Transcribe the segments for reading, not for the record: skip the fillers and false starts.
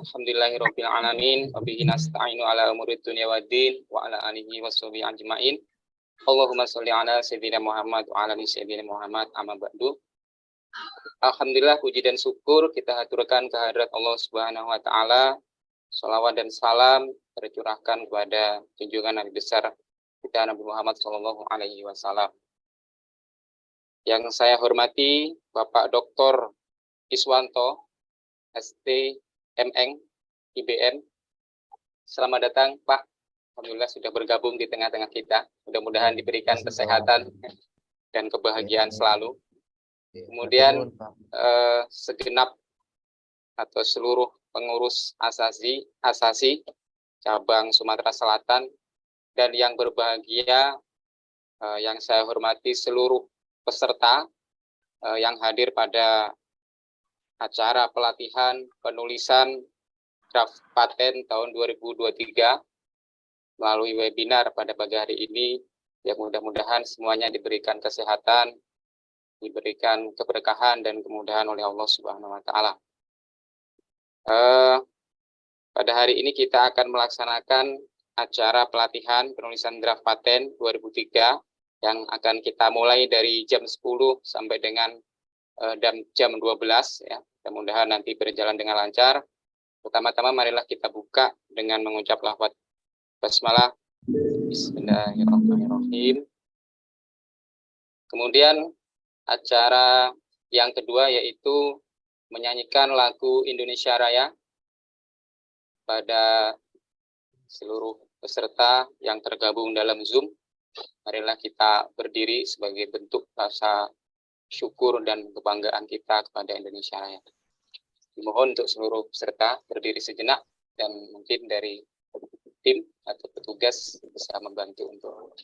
Alhamdulillahirabbil alamin wa bihi nasta'inu ala umurid dunya waddin wa ala alihi washabihi ajmain. Allahumma sholli ala sayyidina Muhammad wa ala ali sayyidina Muhammad amma ba'du. Alhamdulillah, puji dan syukur kita haturkan kehadirat Allah Subhanahu wa taala. Shalawat dan salam tercurahkan kepada junjungan Nabi besar kita Nabi Muhammad sallallahu alaihi wasallam. Yang saya hormati Bapak Dr. Iswanto ST MN IBM. Selamat datang Pak. Alhamdulillah sudah bergabung di tengah-tengah kita. Mudah-mudahan diberikan kesehatan dan kebahagiaan selalu. Kemudian segenap atau seluruh pengurus asasi cabang Sumatera Selatan, dan yang berbahagia yang saya hormati seluruh peserta yang hadir pada acara pelatihan penulisan draft paten tahun 2023 melalui webinar pada pagi hari ini. Ya, mudah-mudahan semuanya diberikan kesehatan, diberikan keberkahan dan kemudahan oleh Allah Subhanahu wa taala. Pada hari ini kita akan melaksanakan acara pelatihan penulisan draft paten 2003 yang akan kita mulai dari jam 10 sampai dengan jam 12 ya. Mudah-mudahan nanti berjalan dengan lancar. Pertama-tama marilah kita buka dengan mengucap lafaz basmalah. Bismillahirrahmanirrahim. Kemudian acara yang kedua yaitu menyanyikan lagu Indonesia Raya pada seluruh peserta yang tergabung dalam Zoom. Marilah kita berdiri sebagai bentuk rasa syukur dan kebanggaan kita kepada Indonesia Raya. Dimohon untuk seluruh peserta berdiri sejenak, dan mungkin dari tim atau petugas bisa membantu untuk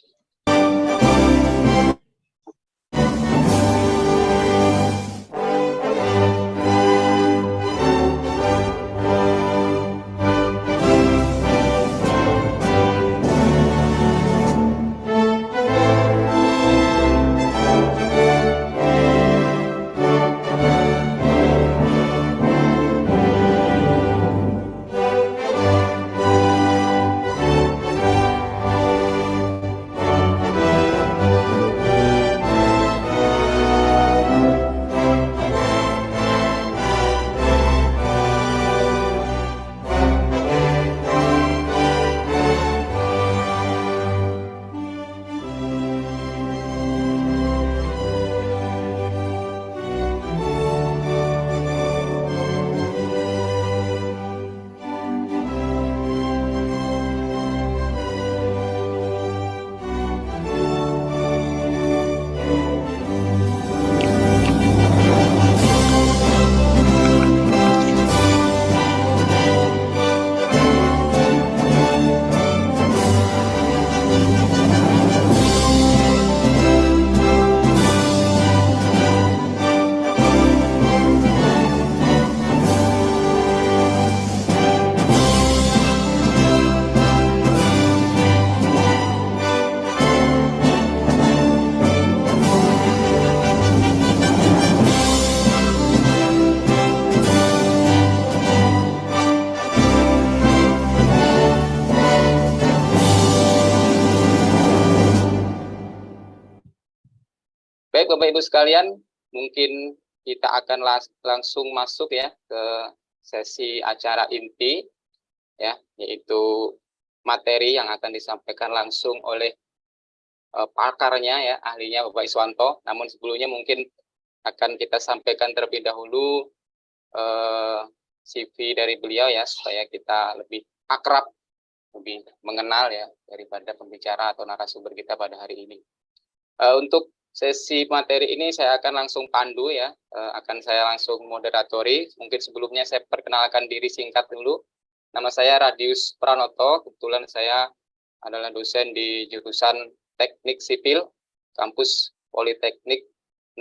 Baik Bapak Ibu sekalian, mungkin kita akan langsung masuk ya ke sesi acara inti ya, yaitu materi yang akan disampaikan langsung oleh pakarnya ya, ahlinya Bapak Iswanto. Namun sebelumnya mungkin akan kita sampaikan terlebih dahulu CV dari beliau ya, supaya kita lebih akrab, lebih mengenal ya daripada pembicara atau narasumber kita pada hari ini. Untuk sesi materi ini saya akan langsung pandu ya, akan saya langsung moderatori. Mungkin sebelumnya saya perkenalkan diri singkat dulu. Nama saya Radius Pranoto, kebetulan saya adalah dosen di jurusan Teknik Sipil, kampus Politeknik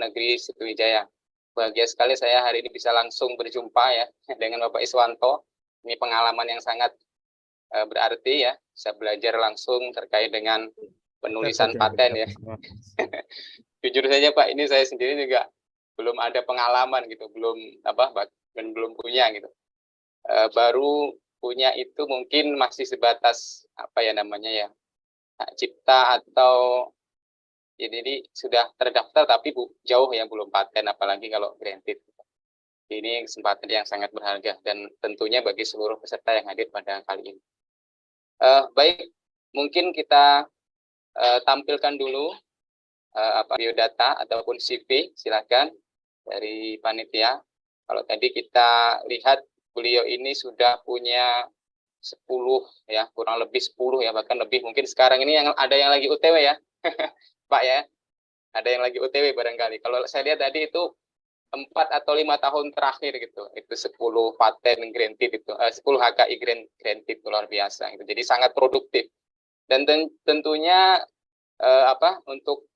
Negeri Sriwijaya. Bahagia sekali saya hari ini bisa langsung berjumpa ya dengan Bapak Iswanto. Ini pengalaman yang sangat berarti ya, bisa belajar langsung terkait dengan penulisan paten ya. Jujur saja Pak, ini saya sendiri juga belum ada pengalaman gitu, belum punya gitu. baru punya itu mungkin masih sebatas apa ya namanya ya, hak cipta atau ya, jadi sudah terdaftar tapi jauh yang belum paten, apalagi kalau granted. Ini kesempatan yang sangat berharga dan tentunya bagi seluruh peserta yang hadir pada kali ini. Baik, mungkin kita tampilkan dulu biodata ataupun CV, silakan dari panitia. Kalau tadi kita lihat beliau ini sudah punya 10 ya, kurang lebih 10 ya, bahkan lebih. Mungkin sekarang ini yang ada yang lagi UTW ya, Pak ya. Ada yang lagi UTW barangkali. Kalau saya lihat tadi itu 4 atau 5 tahun terakhir gitu. Itu 10 paten granted itu, 10 HKI granted, luar biasa gitu. Jadi sangat produktif. Dan tentunya untuk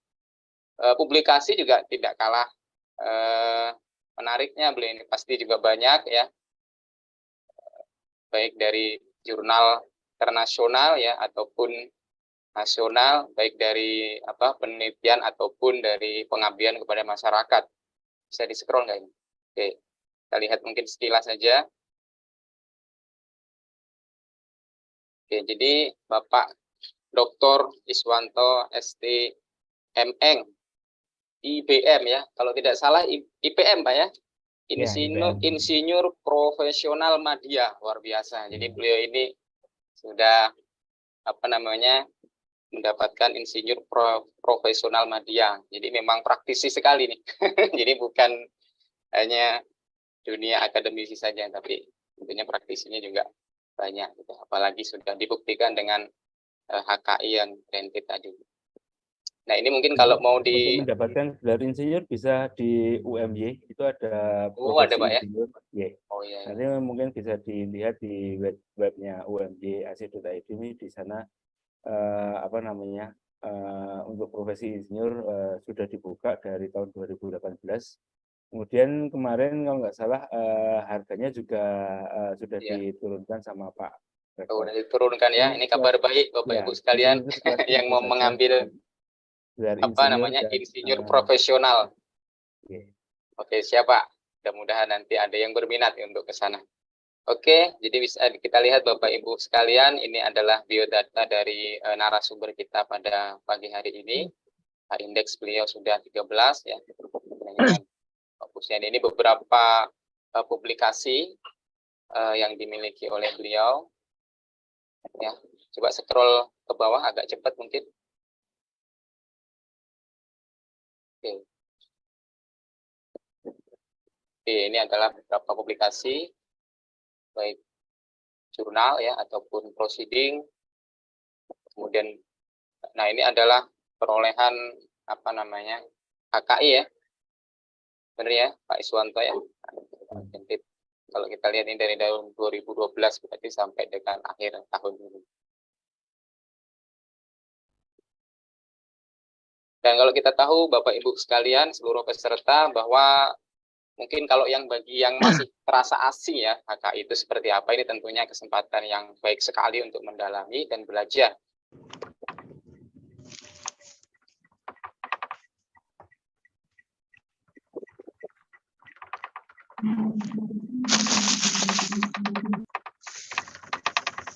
publikasi juga tidak kalah menariknya. Beliau ini pasti juga banyak ya, baik dari jurnal internasional ya ataupun nasional, baik dari penelitian ataupun dari pengabdian kepada masyarakat. Bisa di scroll nggak ini? Oke, kita lihat mungkin sekilas saja. Oke, jadi Bapak Dr. Iswanto ST MN IBM ya, kalau tidak salah IPM Pak ya, Insinyur Profesional Madya, luar biasa. Jadi beliau ini sudah mendapatkan Insinyur Profesional Madya. Jadi memang praktisi sekali nih. Jadi bukan hanya dunia akademisi saja, tapi tentunya praktisinya juga banyak. Gitu. Apalagi sudah dibuktikan dengan HKI yang granted tadi. Nah ini mungkin kalau mau mendapatkan gelar insinyur bisa di UMY, itu ada ada Pak ya? insinyur. Oh iya. Nanti mungkin bisa dilihat di webnya UMY AC.id, ini di sana untuk profesi insinyur sudah dibuka dari tahun 2018. Kemudian kemarin kalau nggak salah harganya juga sudah diturunkan sama Pak Rektor. Sudah diturunkan ya. Ini kabar baik Bapak Ibu sekalian yang mau mengambil insinyur profesional. Oke, siapa? Mudah-mudahan nanti ada yang berminat untuk ke sana. Oke, jadi bisa kita lihat Bapak Ibu sekalian, ini adalah biodata dari narasumber kita pada pagi hari ini. Indeks beliau sudah 13 ya. Fokusnya ini beberapa publikasi yang dimiliki oleh beliau. Ya, coba scroll ke bawah agak cepat mungkin. Oke. Oke, ini adalah beberapa publikasi baik jurnal ya ataupun proceeding. Kemudian nah ini adalah perolehan HKI ya. Benar ya, Pak Iswanto ya. Kalau kita lihat ini dari tahun 2012 berarti sampai dengan akhir tahun ini. Dan kalau kita tahu Bapak Ibu sekalian seluruh peserta bahwa mungkin kalau bagi yang masih terasa asing ya HKI itu seperti apa, ini tentunya kesempatan yang baik sekali untuk mendalami dan belajar.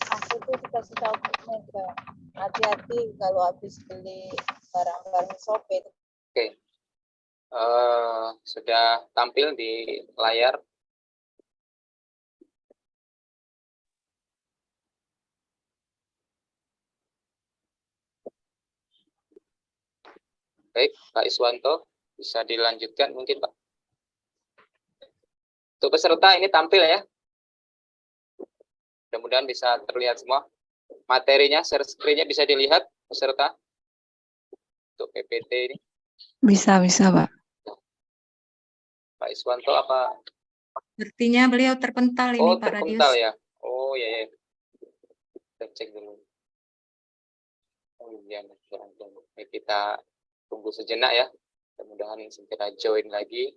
Aku tuh dikasih tahu Mega, hati-hati kalau habis beli barang-barang Shopee. Oke. Sudah tampil di layar. Baik, Pak Iswanto, bisa dilanjutkan mungkin Pak. Untuk peserta ini tampil ya. Mudah-mudahan bisa terlihat semua. Materinya, share screen-nya bisa dilihat peserta. Untuk PPT ini. Bisa, Pak. Pak Iswanto apa? Sepertinya beliau terpental ini Pak Radius. Terpental ya. Oh ya. Kita cek dulu. Oh iya, kita tunggu sejenak ya. Mudah-mudahan segera join lagi.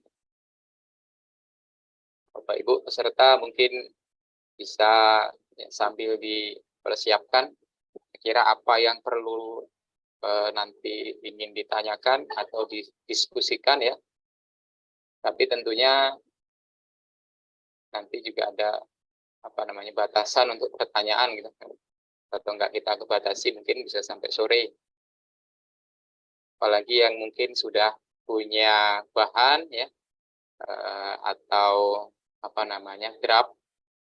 Bapak Ibu peserta mungkin bisa ya, sambil dipersiapkan kira apa yang perlu nanti ingin ditanyakan atau didiskusikan ya. Tapi tentunya nanti juga ada batasan untuk pertanyaan gitu. Atau enggak kita kebatasi mungkin bisa sampai sore. Apalagi yang mungkin sudah punya bahan ya, atau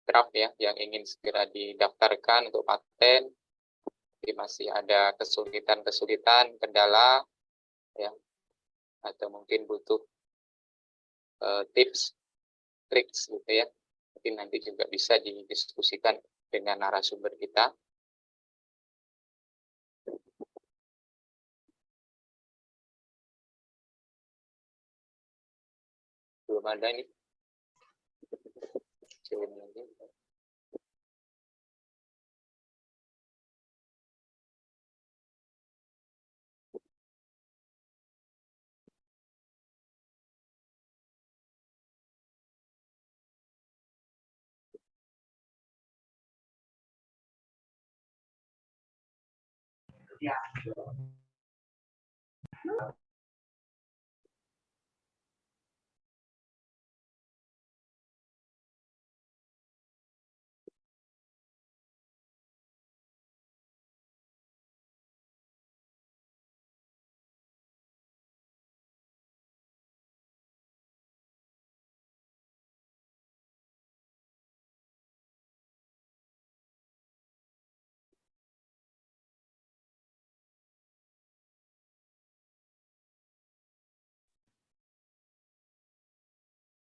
draft ya yang ingin segera didaftarkan untuk paten, tapi masih ada kesulitan, kendala ya, atau mungkin butuh tips, triks gitu ya. Mungkin nanti juga bisa didiskusikan dengan narasumber kita. Belum ada nih.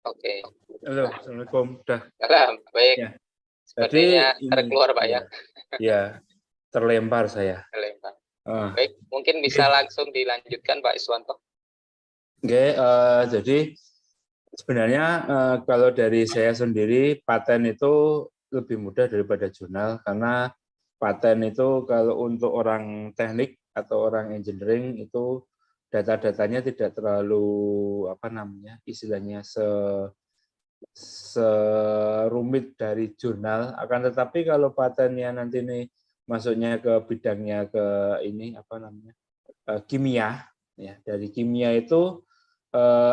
Oke. Halo, Assalamualaikum. Salam, baik. Ya. Sepertinya terkeluar Pak ya. Ya, terlempar saya. Terlempar. Baik, mungkin bisa langsung dilanjutkan Pak Iswanto. Oke, jadi sebenarnya kalau dari saya sendiri paten itu lebih mudah daripada jurnal, karena paten itu kalau untuk orang teknik atau orang engineering itu data-datanya tidak terlalu istilahnya serumit dari jurnal. Akan tetapi kalau patennya nanti nih masuknya ke bidangnya ke kimia ya, dari kimia itu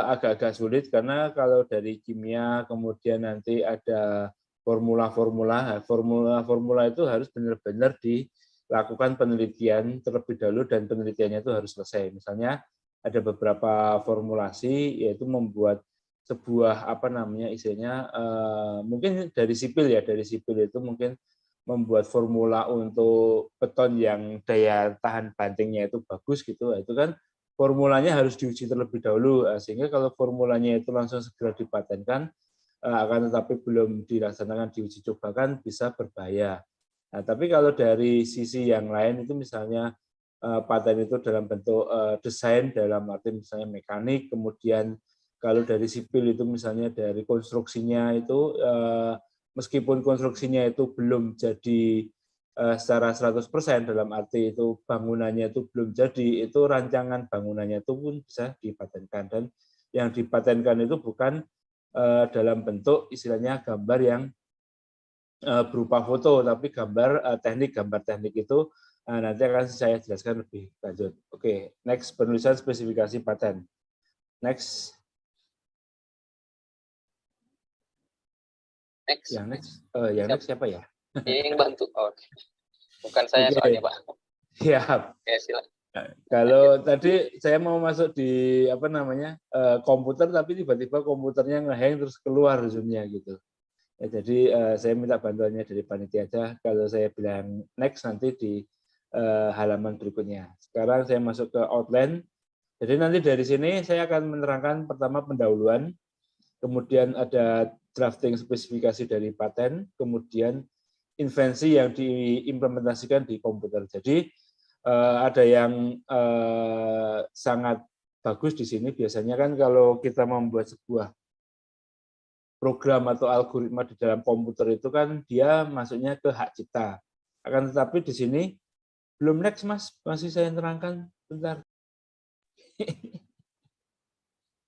agak-agak sulit, karena kalau dari kimia kemudian nanti ada formula-formula itu harus benar-benar dilakukan penelitian terlebih dahulu, dan penelitiannya itu harus selesai. Misalnya ada beberapa formulasi, yaitu membuat sebuah istilahnya mungkin dari sipil itu mungkin membuat formula untuk beton yang daya tahan bantingnya itu bagus gitu, itu kan formulanya harus diuji terlebih dahulu, sehingga kalau formulanya itu langsung segera dipatenkan, akan tetapi belum dilaksanakan diuji coba kan bisa berbahaya. Nah, tapi kalau dari sisi yang lain itu misalnya paten itu dalam bentuk desain, dalam arti misalnya mekanik, kemudian kalau dari sipil itu misalnya dari konstruksinya itu, meskipun konstruksinya itu belum jadi secara 100%, dalam arti itu bangunannya itu belum jadi, itu rancangan bangunannya itu pun bisa dipatenkan. Dan yang dipatenkan itu bukan dalam bentuk istilahnya gambar yang berupa foto, tapi gambar teknik itu nanti akan saya jelaskan lebih lanjut. Oke, next, penulisan spesifikasi paten. Next. Yang next siapa ya? Yang bantu. Oh, bukan saya soalnya Pak. Siap. Ya, silakan. Kalau tadi saya mau masuk di komputer, tapi tiba-tiba komputernya ngehang terus keluar Zoom-nya gitu. Ya, jadi saya minta bantuannya dari panitia aja. Kalau saya bilang next nanti di halaman berikutnya. Sekarang saya masuk ke outline. Jadi nanti dari sini saya akan menerangkan pertama pendahuluan, kemudian ada drafting spesifikasi dari paten, kemudian invensi yang diimplementasikan di komputer. Jadi ada yang sangat bagus di sini. Biasanya kan kalau kita membuat sebuah program atau algoritma di dalam komputer itu kan dia masuknya ke hak cipta. Akan tetapi di sini belum next, Mas, masih saya terangkan, bentar.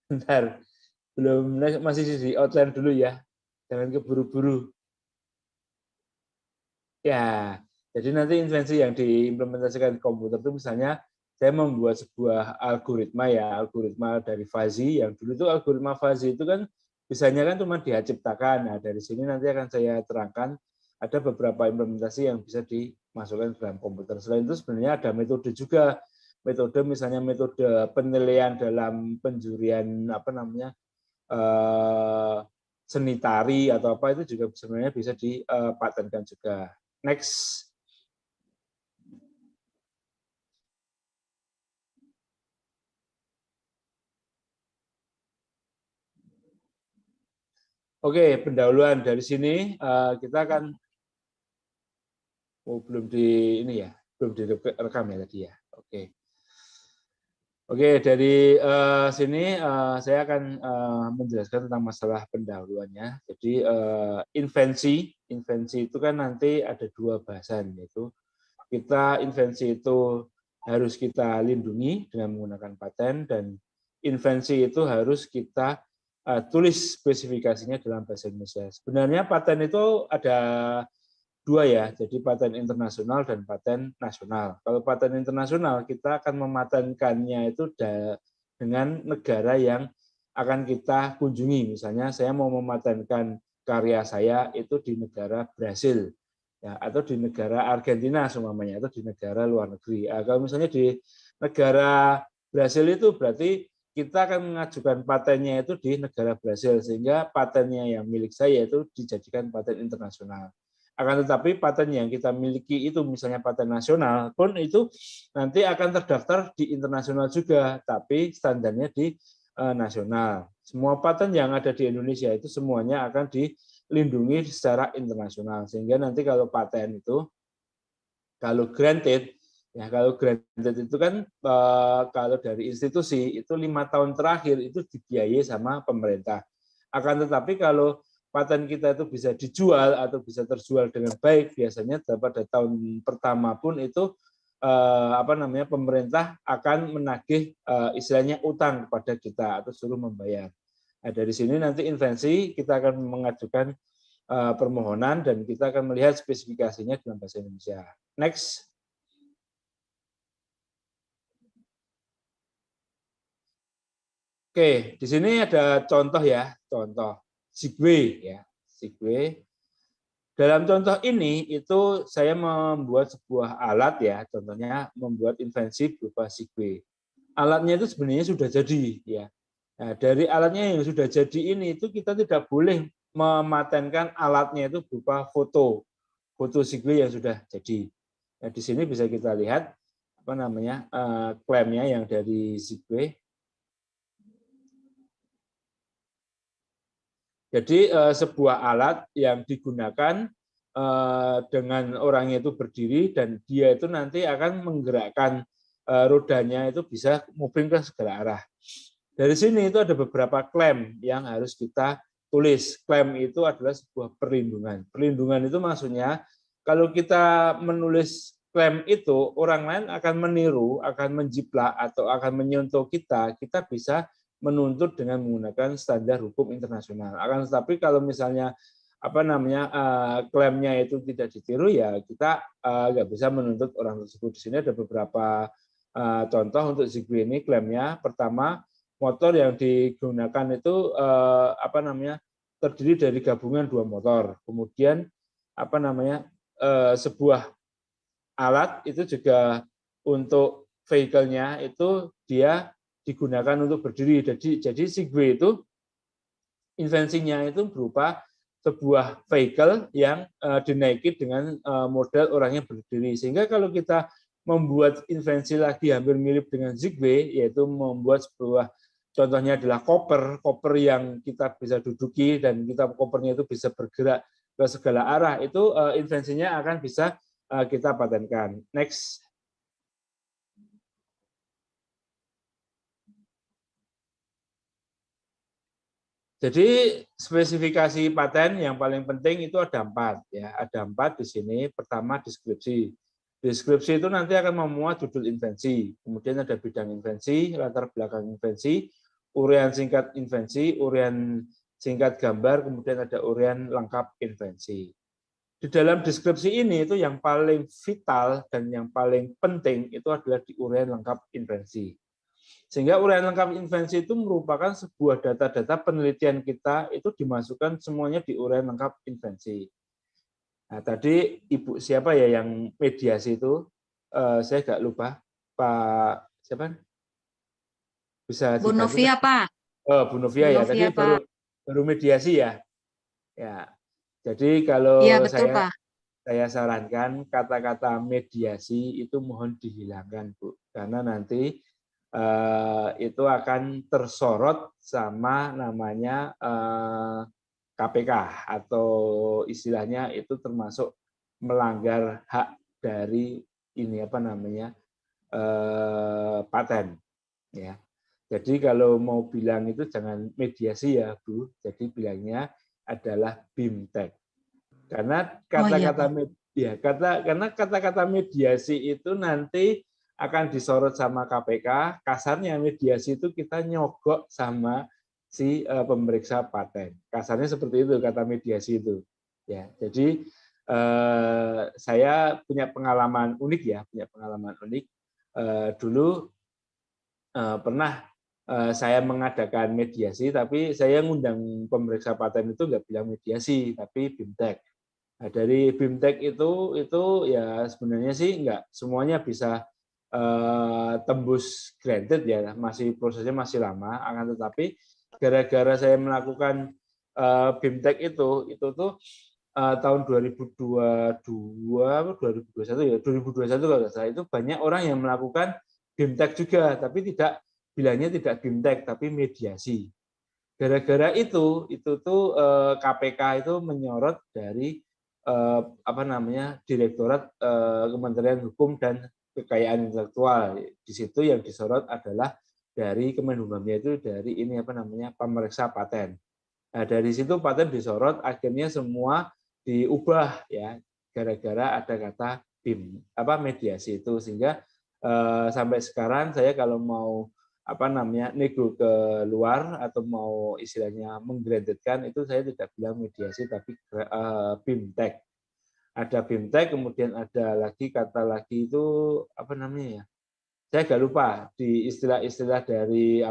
Bentar, belum next, masih di outline dulu ya, jangan keburu-buru. Ya, jadi nanti invensi yang diimplementasikan di komputer itu misalnya saya membuat sebuah algoritma ya, algoritma dari fuzzy, yang dulu itu algoritma fuzzy itu kan Desainnya kan cuma dia ciptakan. Nah, dari sini nanti akan saya terangkan ada beberapa implementasi yang bisa dimasukkan ke dalam komputer. Selain itu sebenarnya ada metode juga. Metode misalnya metode penilaian dalam penjurian seni tari atau apa itu juga sebenarnya bisa dipatenkan juga. Next. Oke, pendahuluan dari sini kita akan belum direkam ya tadi ya. Oke, dari sini saya akan menjelaskan tentang masalah pendahuluannya. Jadi invensi itu kan nanti ada dua bahasan, yaitu invensi itu harus kita lindungi dengan menggunakan paten, dan invensi itu harus kita tulis spesifikasinya dalam bahasa Indonesia. Sebenarnya paten itu ada dua ya, jadi paten internasional dan paten nasional. Kalau paten internasional kita akan mematenkannya itu dengan negara yang akan kita kunjungi. Misalnya saya mau mematenkan karya saya itu di negara Brasil, ya, atau di negara Argentina semuanya, atau di negara luar negeri. Kalau misalnya di negara Brasil itu berarti kita akan mengajukan patennya itu di negara Brasil, sehingga patennya yang milik saya itu dijadikan paten internasional. Akan tetapi paten yang kita miliki itu misalnya paten nasional pun itu nanti akan terdaftar di internasional juga, tapi standarnya di nasional. Semua paten yang ada di Indonesia itu semuanya akan dilindungi secara internasional, sehingga nanti kalau paten itu kalau granted itu kan kalau dari institusi itu 5 tahun terakhir itu dibiayai sama pemerintah. Akan tetapi kalau paten kita itu bisa dijual atau bisa terjual dengan baik, biasanya pada tahun pertama pun itu pemerintah akan menagih istilahnya utang kepada kita atau suruh membayar. Nah, dari sini nanti invensi kita akan mengajukan permohonan dan kita akan melihat spesifikasinya dalam bahasa Indonesia. Next. Oke, di sini ada contoh ya, contoh Sigway ya, Sigway. Dalam contoh ini itu saya membuat sebuah alat ya, contohnya membuat invensi berupa Sigway. Alatnya itu sebenarnya sudah jadi ya. Nah, dari alatnya yang sudah jadi ini itu kita tidak boleh mematenkan alatnya itu berupa foto Sigway yang sudah jadi. Nah, di sini bisa kita lihat klaimnya yang dari Sigway. Jadi sebuah alat yang digunakan dengan orangnya itu berdiri dan dia itu nanti akan menggerakkan rodanya itu bisa moving ke segala arah. Dari sini itu ada beberapa klaim yang harus kita tulis. Klaim itu adalah sebuah perlindungan. Perlindungan itu maksudnya kalau kita menulis klaim itu orang lain akan meniru, akan menjiplak atau akan menyentuh kita bisa menuntut dengan menggunakan standar hukum internasional. Akan tetapi kalau misalnya klaimnya itu tidak ditiru ya kita nggak bisa menuntut orang tersebut. Di sini ada beberapa contoh untuk Sigway ini klaimnya. Pertama, motor yang digunakan itu terdiri dari gabungan 2 motor. Kemudian sebuah alat itu juga untuk vehicle-nya itu dia digunakan untuk berdiri. Jadi Sigway itu invensinya itu berupa sebuah vehicle yang dinaiki dengan model orangnya berdiri. Sehingga kalau kita membuat invensi lagi hampir mirip dengan Sigway, yaitu membuat sebuah contohnya adalah koper yang kita bisa duduki dan kopernya itu bisa bergerak ke segala arah, itu invensinya akan bisa kita patenkan. Next. Jadi spesifikasi paten yang paling penting itu ada 4 ya, ada 4 di sini. Pertama deskripsi. Deskripsi itu nanti akan memuat judul invensi, kemudian ada bidang invensi, latar belakang invensi, uraian singkat invensi, uraian singkat gambar, kemudian ada uraian lengkap invensi. Di dalam deskripsi ini itu yang paling vital dan yang paling penting itu adalah di uraian lengkap invensi. Sehingga uraian lengkap invensi itu merupakan sebuah data-data penelitian kita itu dimasukkan semuanya di uraian lengkap invensi. Nah, tadi Ibu siapa ya yang mediasi itu? Saya nggak lupa. Pak siapa? Bisa Bu dibantu? Novia, Pak. Oh, Bu Novia Bu ya. Novia, Tadi Pak. baru mediasi ya. Ya. Jadi Iya, kalau betul, Pak. saya sarankan kata-kata mediasi itu mohon dihilangkan, Bu, karena nanti itu akan tersorot sama namanya KPK atau istilahnya itu termasuk melanggar hak dari ini apa namanya paten, ya. Jadi kalau mau bilang itu jangan mediasi ya, Bu. Jadi bilangnya adalah BIMTEK. Karena Oh iya, kata-kata Pak. karena kata-kata mediasi itu nanti akan disorot sama KPK. Kasarnya mediasi itu kita nyogok sama si pemeriksa paten. Kasarnya seperti itu kata mediasi itu. Ya, jadi saya punya pengalaman unik ya, dulu pernah saya mengadakan mediasi, tapi saya ngundang pemeriksa paten itu nggak bilang mediasi, tapi BIMTEK. Nah, dari BIMTEK itu ya sebenarnya sih nggak semuanya bisa tembus granted ya, prosesnya masih lama. Akan tetapi gara-gara saya melakukan BIMTEK itu tuh tahun 2022 atau 2021 ya, 2021 kalau nggak salah, itu banyak orang yang melakukan BIMTEK juga, tapi bilangnya tidak BIMTEK tapi mediasi. Gara-gara itu tuh KPK itu menyorot dari Direktorat Kementerian Hukum dan Kekayaan Intelektual. Di situ yang disorot adalah dari Kemenhumamnya itu dari pemeriksa paten. Nah, dari situ paten disorot, akhirnya semua diubah ya gara-gara ada kata mediasi itu, sehingga sampai sekarang saya kalau mau nego ke luar atau mau istilahnya menggradetkan itu saya tidak bilang mediasi tapi BIMTEK. Ada BIMTEK, kemudian ada lagi kata lagi itu saya agak lupa di istilah-istilah dari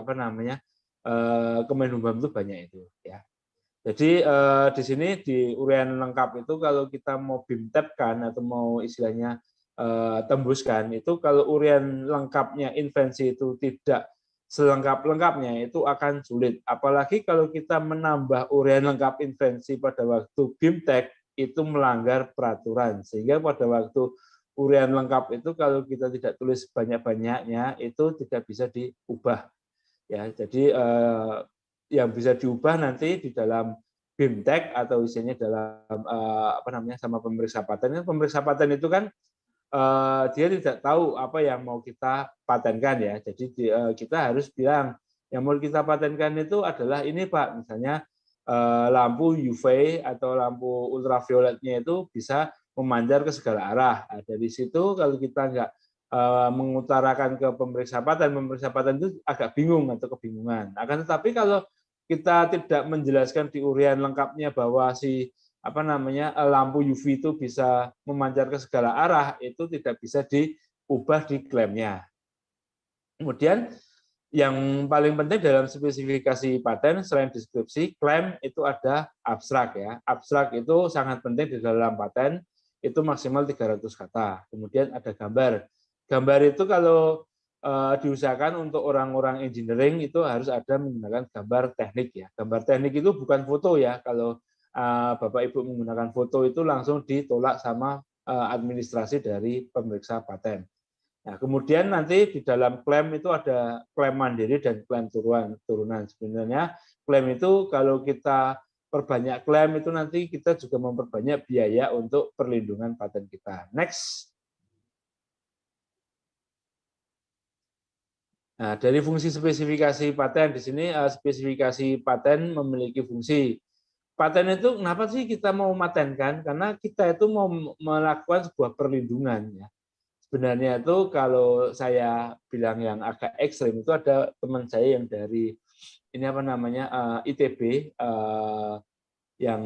Kemenhumam itu banyak itu ya. Jadi di sini di uraian lengkap itu kalau kita mau BIMTEK-kan atau mau istilahnya tembuskan itu, kalau uraian lengkapnya invensi itu tidak selengkap-lengkapnya itu akan sulit. Apalagi kalau kita menambah uraian lengkap invensi pada waktu BIMTEK itu melanggar peraturan. Sehingga pada waktu uraian lengkap itu kalau kita tidak tulis banyak-banyaknya itu tidak bisa diubah. Ya, jadi yang bisa diubah nanti di dalam BIMTEK atau isinya dalam sama pemeriksa paten. Pemeriksa paten itu kan dia tidak tahu apa yang mau kita patenkan ya. Jadi kita harus bilang yang mau kita patenkan itu adalah ini Pak, misalnya lampu UV atau lampu ultravioletnya itu bisa memancar ke segala arah. Nah, dari situ kalau kita nggak mengutarakan ke pemeriksa paten itu agak bingung atau kebingungan. Akan tetapi kalau kita tidak menjelaskan di uraian lengkapnya bahwa si lampu UV itu bisa memancar ke segala arah, itu tidak bisa diubah di klaimnya. Kemudian yang paling penting dalam spesifikasi paten selain deskripsi, klaim itu ada abstrak ya. Abstrak itu sangat penting di dalam paten, itu maksimal 300 kata. Kemudian ada gambar. Gambar itu kalau diusahakan untuk orang-orang engineering itu harus ada menggunakan gambar teknik ya. Gambar teknik itu bukan foto ya. Kalau Bapak Ibu menggunakan foto itu langsung ditolak sama administrasi dari pemeriksa paten. Nah, kemudian nanti di dalam klaim itu ada klaim mandiri dan klaim turunan. Sebenarnya klaim itu kalau kita perbanyak klaim itu nanti kita juga memperbanyak biaya untuk perlindungan paten kita. Next. Nah, dari fungsi spesifikasi paten di sini spesifikasi paten memiliki fungsi. Paten itu kenapa sih kita mau matenkan? Karena kita itu mau melakukan sebuah perlindungan ya. Sebenarnya itu kalau saya bilang yang agak ekstrim itu ada teman saya yang dari ITB yang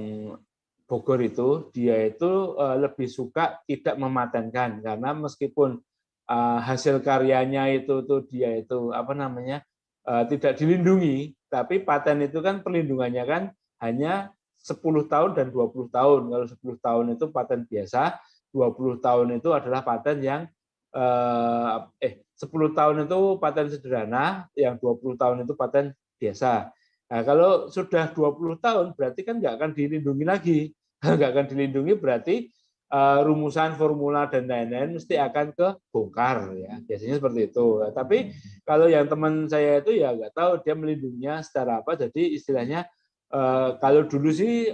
Bogor itu, dia itu lebih suka tidak mematenkan karena meskipun hasil karyanya itu tuh dia itu apa namanya tidak dilindungi, tapi paten itu kan perlindungannya kan hanya 10 tahun dan 20 tahun. Kalau 10 tahun itu paten biasa, 20 tahun itu adalah paten yang 10 tahun itu paten sederhana, yang 20 tahun itu paten biasa. Nah, kalau sudah 20 tahun berarti kan nggak akan dilindungi lagi. Nggak akan dilindungi berarti rumusan formula dan lain-lain mesti akan kebongkar ya, biasanya seperti itu. Tapi kalau yang teman saya itu ya nggak tahu dia melindunginya secara apa. Jadi istilahnya kalau dulu sih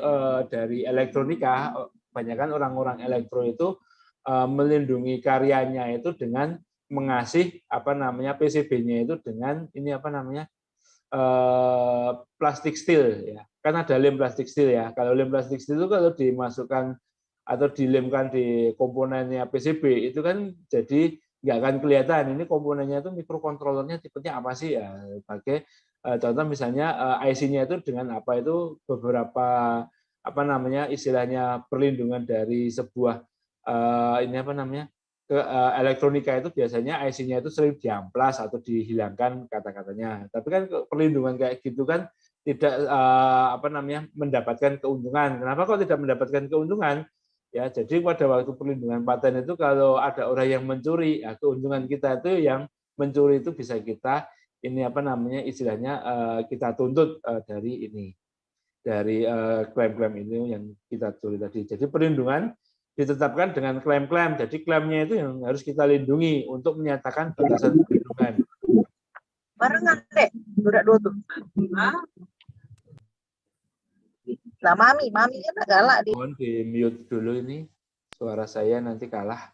dari elektronika, kebanyakan orang-orang elektro itu melindungi karyanya itu dengan mengasih apa namanya PCB-nya itu dengan ini apa namanya plastik steel ya. Kan ada lem plastik steel ya. Kalau lem plastik steel itu kalau dimasukkan atau dilemkan di komponennya PCB itu kan jadi nggak akan kelihatan ini komponennya itu mikrokontrolernya tipenya apa sih ya, pakai contoh misalnya IC-nya itu dengan apa, itu beberapa apa namanya istilahnya perlindungan dari sebuah ini apa namanya elektronika itu biasanya IC-nya itu sering diamplas atau dihilangkan kata-katanya, tapi kan perlindungan kayak gitu kan tidak apa namanya mendapatkan keuntungan. Kenapa kok tidak mendapatkan keuntungan? Ya, jadi pada waktu perlindungan paten itu kalau ada orang yang mencuri, ya keuntungan kita itu yang mencuri itu bisa kita ini apa namanya istilahnya kita tuntut dari ini, dari klaim-klaim ini yang kita tulis tadi. Jadi perlindungan ditetapkan dengan klaim-klaim. Jadi klaimnya itu yang harus kita lindungi untuk menyatakan batasan perlindungan. Barengan deh, udah dua tuh. Nah, mami kan agak galak di. Mohon di mute dulu ini, suara saya nanti kalah.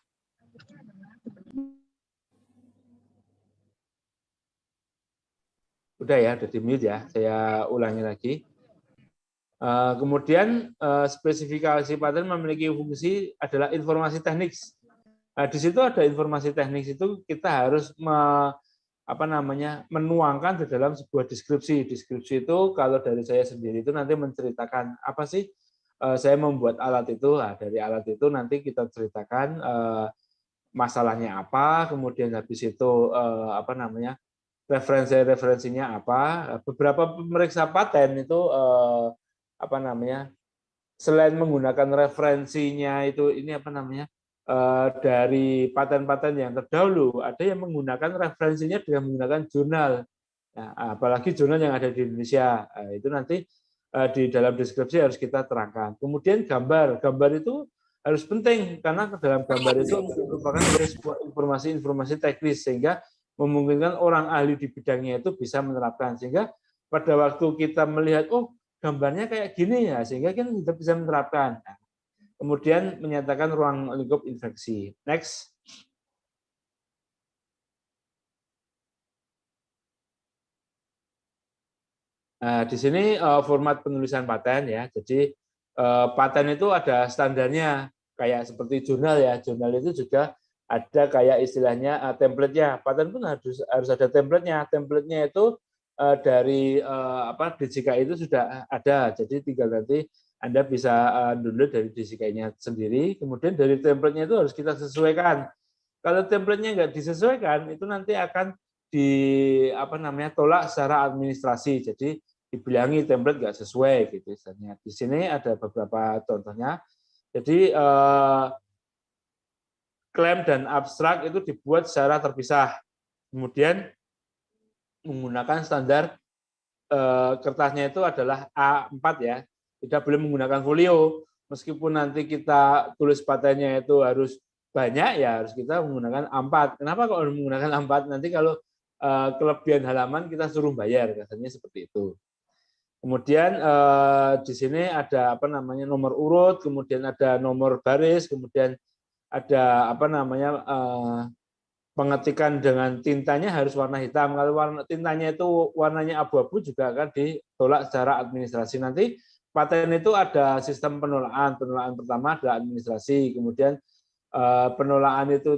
Udah ya, udah di mute ya. Saya ulangi lagi. Kemudian spesifikasi paten memiliki fungsi adalah informasi teknis. Nah, di situ ada informasi teknis itu kita harus menuangkan di dalam sebuah deskripsi. Deskripsi itu kalau dari saya sendiri itu nanti menceritakan apa sih saya membuat alat itu. Nah, dari alat itu nanti kita ceritakan masalahnya apa, kemudian habis itu referensinya apa. Beberapa pemeriksa paten itu selain menggunakan referensinya itu ini dari paten-paten yang terdahulu, ada yang menggunakan referensinya dengan menggunakan jurnal. Nah, apalagi jurnal yang ada di Indonesia. Nah, itu nanti di dalam deskripsi harus kita terangkan. Kemudian gambar itu harus penting karena dalam gambar itu merupakan sebuah informasi teknis sehingga memungkinkan orang ahli di bidangnya itu bisa menerapkan, sehingga pada waktu kita melihat gambarnya kayak gini ya, sehingga kita bisa menerapkan. Nah, kemudian menyatakan ruang lingkup infeksi. Next. Nah, di sini format penulisan paten ya. Jadi paten itu ada standarnya kayak seperti jurnal ya. Jurnal itu juga ada kayak istilahnya template-nya. Paten pun harus ada template-nya. Template-nya itu dari DJKI itu sudah ada. Jadi tinggal nanti Anda bisa download dari DJKI-nya sendiri. Kemudian dari template-nya itu harus kita sesuaikan. Kalau template-nya nggak disesuaikan, itu nanti akan tolak secara administrasi. Jadi dibilangi template nggak sesuai gitu misalnya. Di sini ada beberapa contohnya. Jadi klaim dan abstrak itu dibuat secara terpisah. Kemudian menggunakan standar kertasnya itu adalah A4 ya. Tidak boleh menggunakan folio. Meskipun nanti kita tulis patennya itu harus banyak, ya harus kita menggunakan A4. Kenapa kok harus menggunakan A4? Nanti kalau kelebihan halaman kita suruh bayar, katanya seperti itu. Kemudian di sini ada nomor urut, kemudian ada nomor baris, kemudian ada pengetikan dengan tintanya harus warna hitam. Kalau tintanya itu warnanya abu-abu juga akan ditolak secara administrasi. Nanti paten itu ada sistem penolakan. Penolakan pertama adalah administrasi, kemudian penolakan itu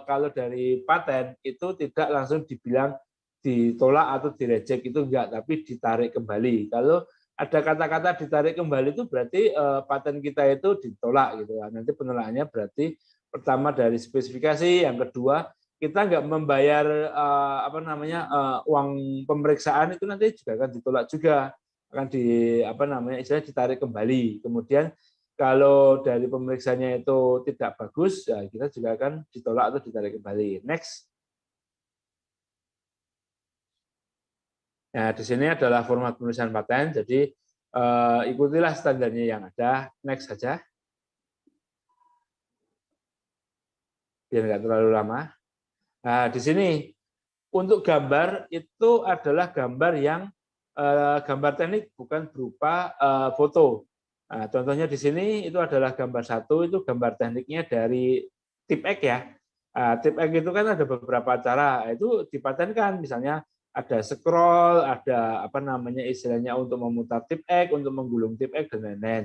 kalau dari paten itu tidak langsung dibilang ditolak atau direject, itu enggak, tapi ditarik kembali. Kalau ada kata-kata ditarik kembali itu berarti paten kita itu ditolak gitu. Nanti penolakannya berarti pertama dari spesifikasi, yang kedua kita nggak membayar uang pemeriksaan itu nanti juga akan ditolak juga, akan istilahnya ditarik kembali. Kemudian kalau dari pemeriksaannya itu tidak bagus, ya kita juga akan ditolak atau ditarik kembali. Next. Nah, di sini adalah format penulisan paten, jadi ikutilah standarnya yang ada. Next saja. Biar nggak terlalu lama. Nah, di sini untuk gambar itu adalah gambar yang gambar teknik, bukan berupa foto. Nah, contohnya di sini itu adalah gambar satu, itu gambar tekniknya dari TIP-X ya. TIP-X itu kan ada beberapa cara, itu dipatenkan, misalnya ada scroll, ada istilahnya untuk memutar TIP-X, untuk menggulung TIP-X dan lain-lain.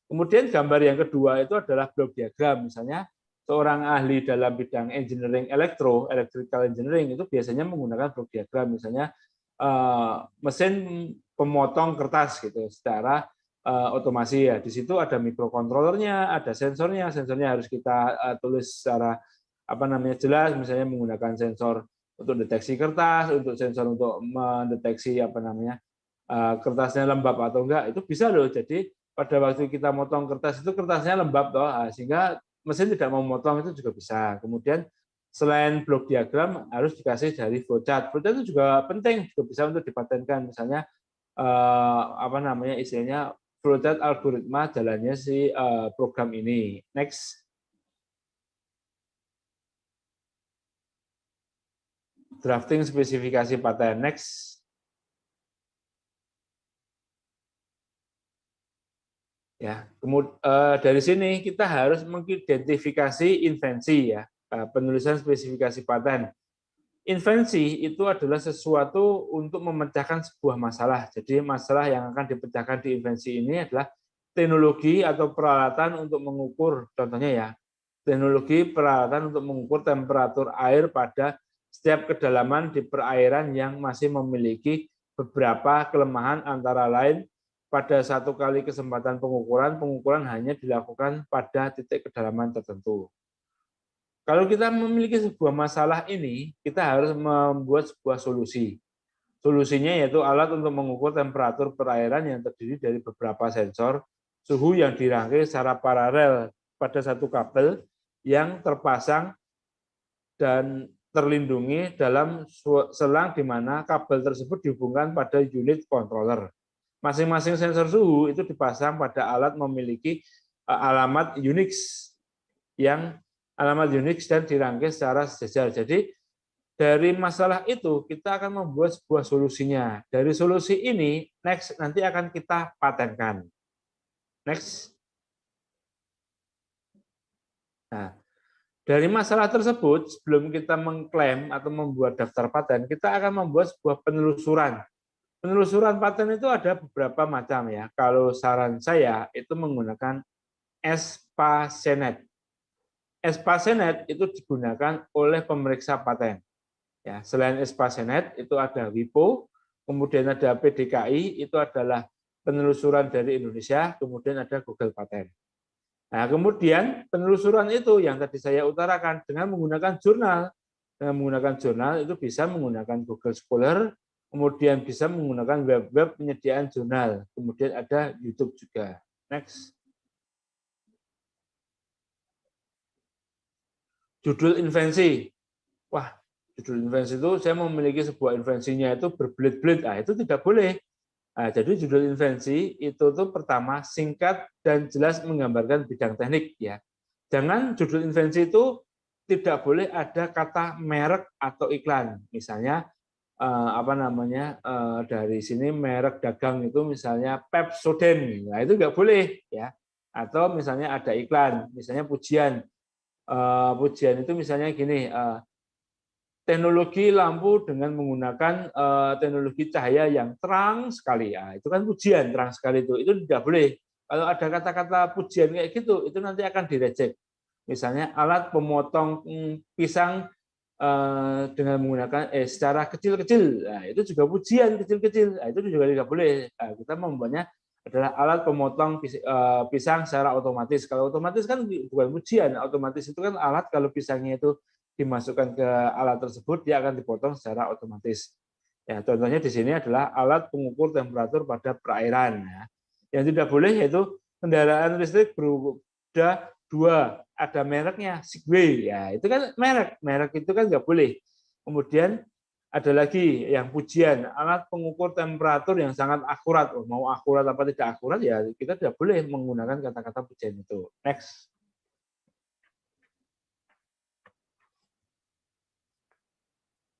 Kemudian gambar yang kedua itu adalah blok diagram, misalnya seorang ahli dalam bidang engineering electrical engineering itu biasanya menggunakan blok diagram, misalnya mesin pemotong kertas gitu secara otomasi ya. Di situ ada mikrokontrolernya, ada sensornya harus kita tulis secara jelas, misalnya menggunakan sensor untuk deteksi kertas, untuk sensor untuk mendeteksi kertasnya lembab atau enggak, itu bisa loh. Jadi pada waktu kita motong kertas itu kertasnya lembab toh, sehingga mesin tidak mau memotong itu juga bisa. Kemudian selain blok diagram harus dikasih dari flowchart. Flowchart itu juga penting, juga bisa untuk dipatenkan. Misalnya istilahnya flowchart algoritma jalannya si program ini. Next. Drafting spesifikasi paten. Next. Ya, kemudian dari sini kita harus mengidentifikasi invensi ya, penulisan spesifikasi paten. Invensi itu adalah sesuatu untuk memecahkan sebuah masalah. Jadi masalah yang akan dipecahkan di invensi ini adalah teknologi atau peralatan untuk mengukur, contohnya ya, teknologi peralatan untuk mengukur temperatur air pada setiap kedalaman di perairan yang masih memiliki beberapa kelemahan, antara lain pada satu kali kesempatan pengukuran hanya dilakukan pada titik kedalaman tertentu. Kalau kita memiliki sebuah masalah ini, kita harus membuat sebuah solusi. Solusinya yaitu alat untuk mengukur temperatur perairan yang terdiri dari beberapa sensor suhu yang dirangkai secara paralel pada satu kabel yang terpasang dan terlindungi dalam selang di mana kabel tersebut dihubungkan pada unit controller. Masing-masing sensor suhu itu dipasang pada alat memiliki alamat Unix dan dirangkai secara sejajar. Jadi dari masalah itu kita akan membuat sebuah solusinya. Dari solusi ini next nanti akan kita patenkan. Next. Nah, dari masalah tersebut sebelum kita mengklaim atau membuat daftar paten, kita akan membuat sebuah penelusuran. Penelusuran paten itu ada beberapa macam ya. Kalau saran saya itu menggunakan SPASenet. SPASenet itu digunakan oleh pemeriksa paten. Ya, selain SPASenet itu ada WIPO, kemudian ada PDKI, itu adalah penelusuran dari Indonesia, kemudian ada Google Paten. Nah, kemudian penelusuran itu yang tadi saya utarakan dengan menggunakan jurnal. Dengan menggunakan jurnal itu bisa menggunakan Google Scholar, kemudian bisa menggunakan web-web penyediaan jurnal, kemudian ada YouTube juga. Next. Judul invensi. Wah, judul invensi itu saya memiliki sebuah invensinya itu berbelit-belit. Nah, itu tidak boleh. Nah, jadi judul invensi itu tuh pertama singkat dan jelas menggambarkan bidang teknik ya. Jangan judul invensi itu tidak boleh ada kata merek atau iklan. Misalnya dari sini merek dagang itu misalnya Pepsodent. Nah, itu nggak boleh ya. Atau misalnya ada iklan, misalnya pujian. Pujian itu misalnya gini, teknologi lampu dengan menggunakan teknologi cahaya yang terang sekali. Ya, itu kan pujian terang sekali itu tidak boleh. Kalau ada kata-kata pujian kayak gitu, itu nanti akan direject. Misalnya alat pemotong pisang dengan menggunakan secara kecil-kecil, nah, itu juga pujian kecil-kecil. Nah, itu juga tidak boleh. Nah, kita membuatnya adalah alat pemotong pisang secara otomatis. Kalau otomatis kan bukan ujian, otomatis itu kan alat kalau pisangnya itu dimasukkan ke alat tersebut dia akan dipotong secara otomatis. Ya, contohnya di sini adalah alat pengukur temperatur pada perairan. Ya. Yang tidak boleh yaitu kendaraan listrik beroda dua, ada mereknya Segway. Ya, itu kan merek itu kan nggak boleh. Kemudian ada lagi yang pujian, alat pengukur temperatur yang sangat akurat. Oh, mau akurat apa tidak akurat ya kita tidak boleh menggunakan kata-kata pujian itu. Next.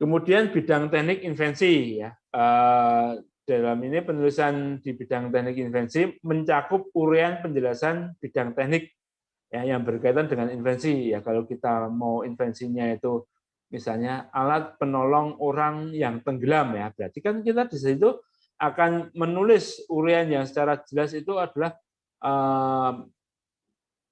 Kemudian bidang teknik invensi ya. Dalam ini penulisan di bidang teknik invensi mencakup uraian penjelasan bidang teknik ya, yang berkaitan dengan invensi. Ya, kalau kita mau invensinya itu misalnya alat penolong orang yang tenggelam ya, berarti kan kita di situ akan menulis uraian yang secara jelas itu adalah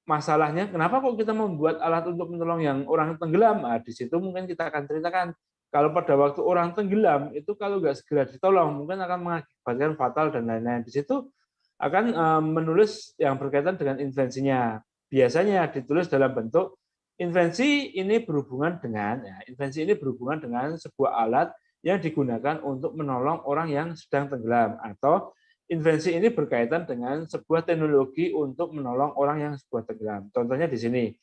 masalahnya kenapa kok kita membuat alat untuk menolong yang orang tenggelam. Nah, di situ mungkin kita akan ceritakan kalau pada waktu orang tenggelam itu kalau nggak segera ditolong mungkin akan mengakibatkan fatal dan lain-lain. Di situ akan menulis yang berkaitan dengan invensinya. Biasanya ditulis dalam bentuk invensi ini berhubungan dengan sebuah alat yang digunakan untuk menolong orang yang sedang tenggelam, atau invensi ini berkaitan dengan sebuah teknologi untuk menolong orang yang sedang tenggelam. Contohnya di sini,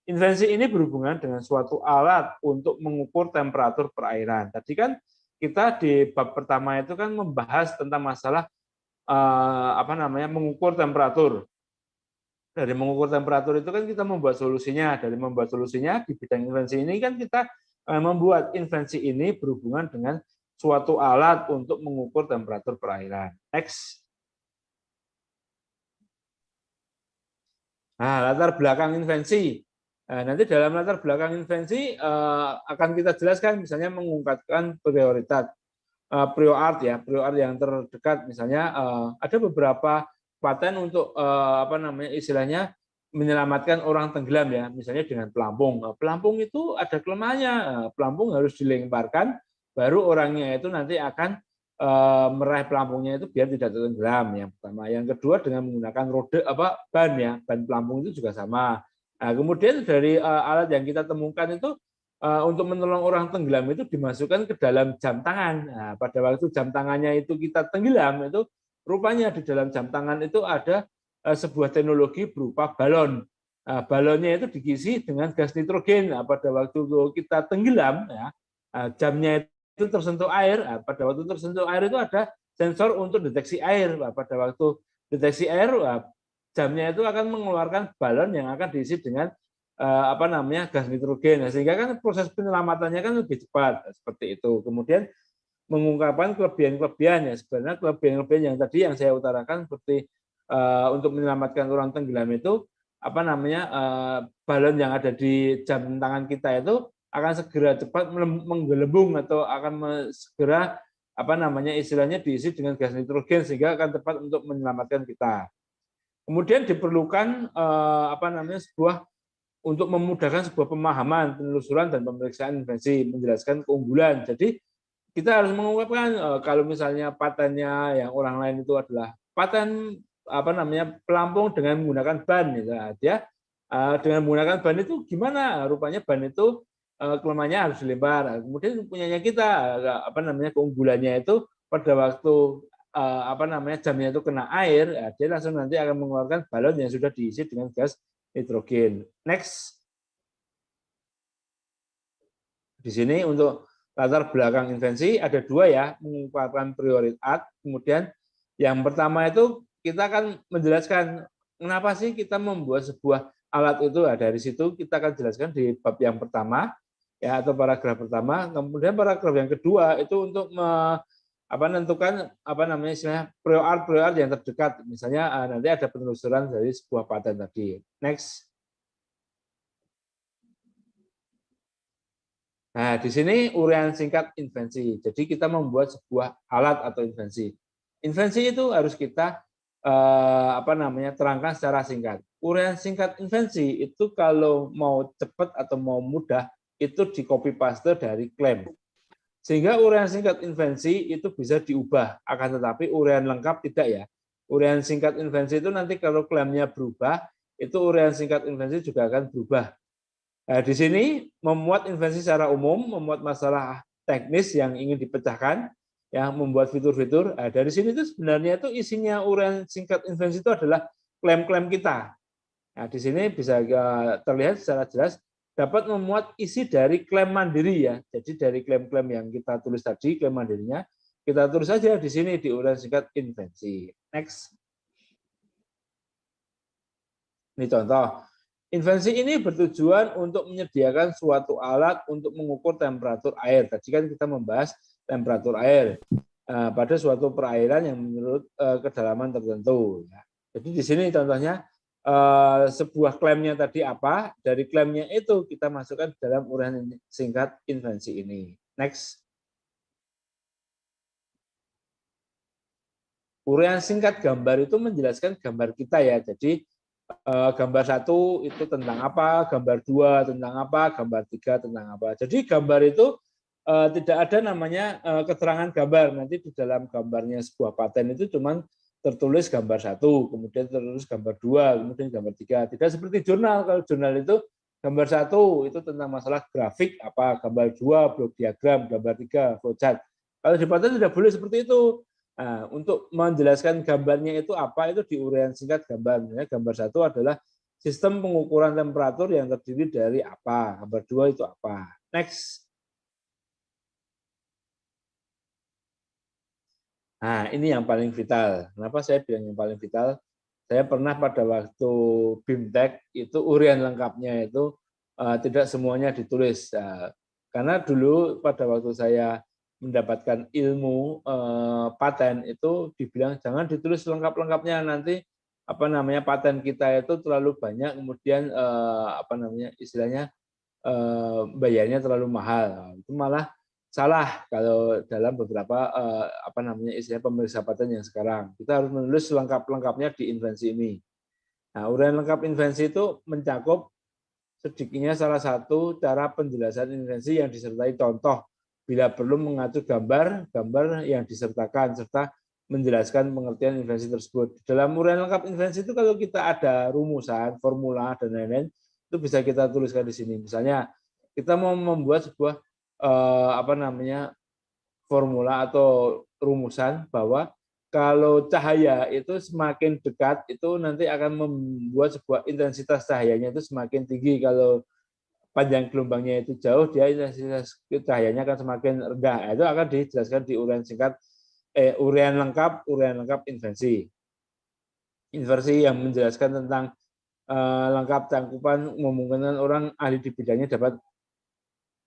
invensi ini berhubungan dengan suatu alat untuk mengukur temperatur perairan. Tadi kan kita di bab pertama itu kan membahas tentang masalah mengukur temperatur. Dari mengukur temperatur itu kan kita membuat solusinya. Dari membuat solusinya di bidang invensi ini kan kita membuat invensi ini berhubungan dengan suatu alat untuk mengukur temperatur perairan. Next. Nah, latar belakang invensi. Nanti dalam latar belakang invensi akan kita jelaskan misalnya mengungkapkan prioritas. Prior art yang terdekat misalnya ada beberapa paten untuk istilahnya menyelamatkan orang tenggelam ya, misalnya dengan pelampung. Pelampung itu ada kelemahannya, pelampung harus dilemparkan baru orangnya itu nanti akan meraih pelampungnya itu biar tidak tenggelam, yang pertama. Yang kedua dengan menggunakan ban pelampung itu juga sama. Nah, kemudian dari alat yang kita temukan itu untuk menolong orang tenggelam itu dimasukkan ke dalam jam tangan. Nah, pada waktu jam tangannya itu kita tenggelam, itu rupanya di dalam jam tangan itu ada sebuah teknologi berupa balon. Balonnya itu diisi dengan gas nitrogen. Nah, pada waktu kita tenggelam, ya, jamnya itu tersentuh air. Nah, pada waktu tersentuh air itu ada sensor untuk deteksi air. Nah, pada waktu deteksi air, jamnya itu akan mengeluarkan balon yang akan diisi dengan gas nitrogen, sehingga kan proses penyelamatannya kan lebih cepat seperti itu. Kemudian mengungkapkan kelebihan-kelebihan ya, sebenarnya kelebihan-kelebihan yang tadi yang saya utarakan seperti untuk menyelamatkan orang tenggelam itu balon yang ada di jam tangan kita itu akan segera cepat menggelembung atau akan segera istilahnya diisi dengan gas nitrogen sehingga akan tepat untuk menyelamatkan kita. Kemudian diperlukan sebuah untuk memudahkan sebuah pemahaman, penelusuran dan pemeriksaan invensi, menjelaskan keunggulan. Jadi kita harus mengungkapkan kalau misalnya patennya yang orang lain itu adalah paten pelampung dengan menggunakan ban, dia dengan menggunakan ban itu gimana? Rupanya ban itu kelemahannya harus dilempar. Kemudian punyanya kita keunggulannya itu pada waktu jamnya itu kena air, dia langsung nanti akan mengeluarkan balon yang sudah diisi dengan gas nitrogen. Next. Di sini untuk latar belakang invensi ada dua ya, mengungkapkan prioritas. Kemudian yang pertama itu kita akan menjelaskan kenapa sih kita membuat sebuah alat itu. Nah, dari situ kita akan jelaskan di bab yang pertama ya, atau paragraf pertama. Kemudian paragraf yang kedua itu untuk menentukan istilahnya prior art yang terdekat. Misalnya nanti ada penelusuran dari sebuah paten tadi. Next. Nah, di sini uraian singkat invensi. Jadi kita membuat sebuah alat atau invensi. Invensi itu harus kita terangkan secara singkat. Uraian singkat invensi itu kalau mau cepat atau mau mudah itu di copy paste dari klaim. Sehingga uraian singkat invensi itu bisa diubah, akan tetapi uraian lengkap tidak ya. uraian singkat invensi itu nanti kalau klaimnya berubah, itu uraian singkat invensi juga akan berubah. Nah, di sini memuat invensi secara umum, memuat masalah teknis yang ingin dipecahkan, yang membuat fitur-fitur. Nah, dari sini itu sebenarnya itu isinya uraian singkat invensi itu adalah klaim-klaim kita. Nah, di sini bisa terlihat secara jelas dapat memuat isi dari klaim mandiri ya. Jadi dari klaim-klaim yang kita tulis tadi, klaim mandirinya, kita tulis saja di sini di uraian singkat invensi. Next. Ini contoh. Invensi ini bertujuan untuk menyediakan suatu alat untuk mengukur temperatur air. Tadi kan kita membahas temperatur air pada suatu perairan yang menurut kedalaman tertentu. Jadi di sini contohnya sebuah klaimnya tadi apa, dari klaimnya itu kita masukkan dalam uraian singkat invensi ini. Next. Uraian singkat gambar itu menjelaskan gambar kita ya. Jadi gambar 1 itu tentang apa, gambar 2 tentang apa, gambar 3 tentang apa. Jadi gambar itu tidak ada namanya keterangan gambar. Nanti di dalam gambarnya sebuah paten itu cuma tertulis gambar 1, kemudian tertulis gambar 2, kemudian gambar 3. Tidak seperti jurnal. Kalau jurnal itu gambar 1 itu tentang masalah grafik apa, gambar 2 blok diagram, gambar 3 flowchart. Kalau di paten tidak boleh seperti itu. Nah, untuk menjelaskan gambarnya itu apa, itu di uraian singkat gambar. Gambar 1 adalah sistem pengukuran temperatur yang terdiri dari apa. Gambar 2 itu apa. Next. Nah, ini yang paling vital. Kenapa saya bilang yang paling vital? Saya pernah pada waktu BIMTEK itu uraian lengkapnya itu tidak semuanya ditulis. Karena dulu pada waktu saya mendapatkan ilmu paten itu dibilang jangan ditulis lengkap-lengkapnya, nanti apa namanya paten kita itu terlalu banyak, kemudian apa namanya istilahnya bayarnya terlalu mahal. Itu malah salah kalau dalam beberapa apa namanya istilah pemeriksa paten yang sekarang. Kita harus menulis lengkap-lengkapnya di invensi ini. Nah, uraian lengkap invensi itu mencakup sedikitnya salah satu cara penjelasan invensi yang disertai contoh. Bila perlu mengatur gambar yang disertakan, serta menjelaskan pengertian invensi tersebut. Dalam uraian lengkap invensi itu kalau kita ada rumusan, formula, dan lain-lain, itu bisa kita tuliskan di sini. Misalnya, kita mau membuat sebuah apa namanya formula atau rumusan bahwa kalau cahaya itu semakin dekat, itu nanti akan membuat sebuah intensitas cahayanya itu semakin tinggi. Kalau panjang gelombangnya itu jauh, dia intensitas cahayanya akan semakin rendah. Itu akan dijelaskan di uraian singkat uraian lengkap invensi. Inversi yang menjelaskan tentang lengkap cangkupan memungkinkan orang ahli di bidangnya dapat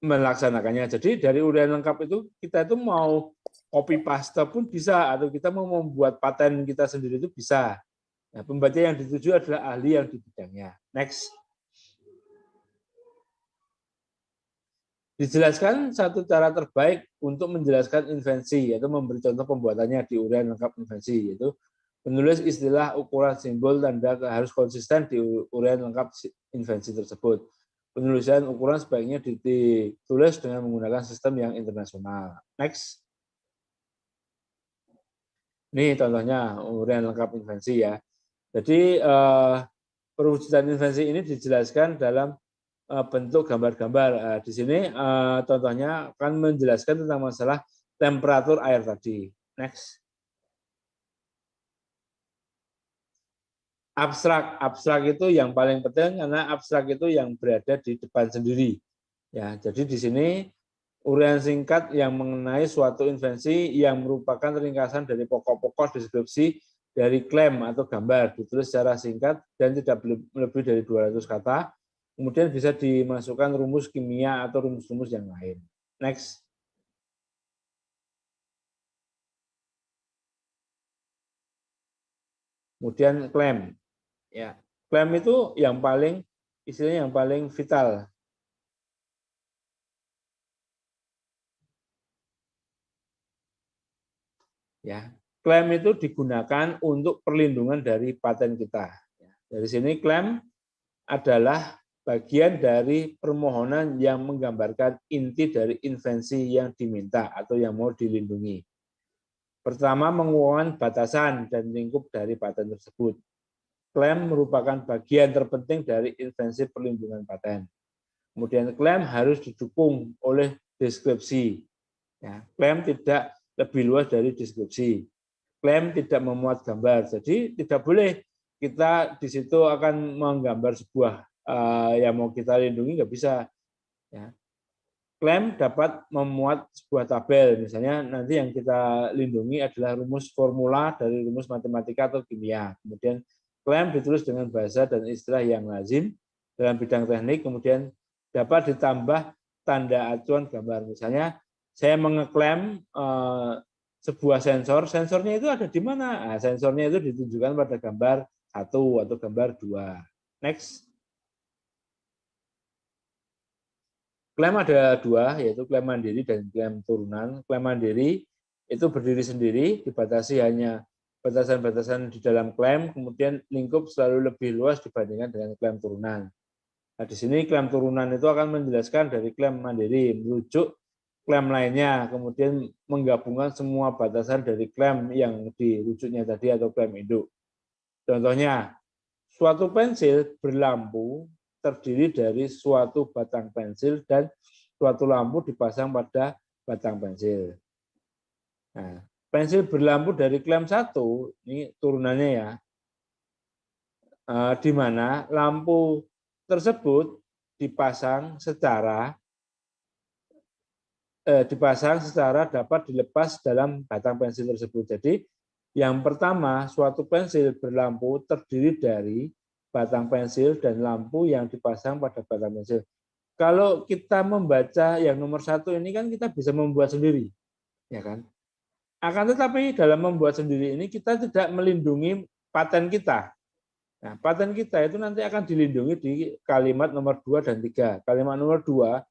melaksanakannya. Jadi dari uraian lengkap itu kita itu mau copy paste pun bisa, atau kita mau membuat paten kita sendiri itu bisa. Nah, pembaca yang dituju adalah ahli yang di bidangnya. Next. Dijelaskan satu cara terbaik untuk menjelaskan invensi, yaitu memberi contoh pembuatannya di uraian lengkap invensi, yaitu menulis istilah, ukuran, simbol, tanda harus konsisten di uraian lengkap invensi tersebut. Penulisan ukuran sebaiknya ditulis dengan menggunakan sistem yang internasional. Next. Ini contohnya uraian lengkap invensi ya. Jadi perwujudan invensi ini dijelaskan dalam bentuk gambar-gambar. Di sini contohnya akan menjelaskan tentang masalah temperatur air tadi. Next. Abstrak itu yang paling penting karena abstrak itu yang berada di depan sendiri. Ya, jadi di sini uraian singkat yang mengenai suatu invensi yang merupakan ringkasan dari pokok-pokok deskripsi dari klaim atau gambar, ditulis secara singkat dan tidak lebih dari 200 kata. Kemudian bisa dimasukkan rumus kimia atau rumus-rumus yang lain. Next. Kemudian klaim. Ya, klaim itu yang paling istilahnya yang paling vital. Ya, klaim itu digunakan untuk perlindungan dari paten kita. Dari sini klaim adalah bagian dari permohonan yang menggambarkan inti dari invensi yang diminta atau yang mau dilindungi. Pertama, mengumumkan batasan dan lingkup dari paten tersebut. Klaim merupakan bagian terpenting dari invensi perlindungan paten. Kemudian klaim harus didukung oleh deskripsi. Ya, klaim tidak lebih luas dari deskripsi. Klaim tidak memuat gambar. Jadi tidak boleh kita di situ akan menggambar sebuah yang mau kita lindungi, nggak bisa. Ya. Klaim dapat memuat sebuah tabel. Misalnya nanti yang kita lindungi adalah rumus formula dari rumus matematika atau kimia. Kemudian klaim ditulis dengan bahasa dan istilah yang lazim dalam bidang teknik. Kemudian dapat ditambah tanda acuan gambar. Misalnya saya mengeklaim sebuah sensor, sensornya itu ada di mana? Nah, sensornya itu ditunjukkan pada gambar 1 atau gambar 2. Next. Klaim ada 2, yaitu klaim mandiri dan klaim turunan. Klaim mandiri itu berdiri sendiri, dibatasi hanya batasan-batasan di dalam klaim, kemudian lingkup selalu lebih luas dibandingkan dengan klaim turunan. Nah, di sini klaim turunan itu akan menjelaskan dari klaim mandiri, merujuk klaim lainnya, kemudian menggabungkan semua batasan dari klaim yang dirujuknya tadi atau klaim induk. Contohnya, suatu pensil berlampu terdiri dari suatu batang pensil dan suatu lampu dipasang pada batang pensil. Nah, pensil berlampu dari klaim 1, ini turunannya ya, di mana lampu tersebut dipasang secara dapat dilepas dalam batang pensil tersebut. Jadi yang pertama, suatu pensil berlampu terdiri dari batang pensil dan lampu yang dipasang pada batang pensil. Kalau kita membaca yang nomor 1 ini kan kita bisa membuat sendiri, ya kan? Akan tetapi dalam membuat sendiri ini kita tidak melindungi paten kita. Nah, paten kita itu nanti akan dilindungi di kalimat nomor 2 dan 3. Kalimat nomor 2,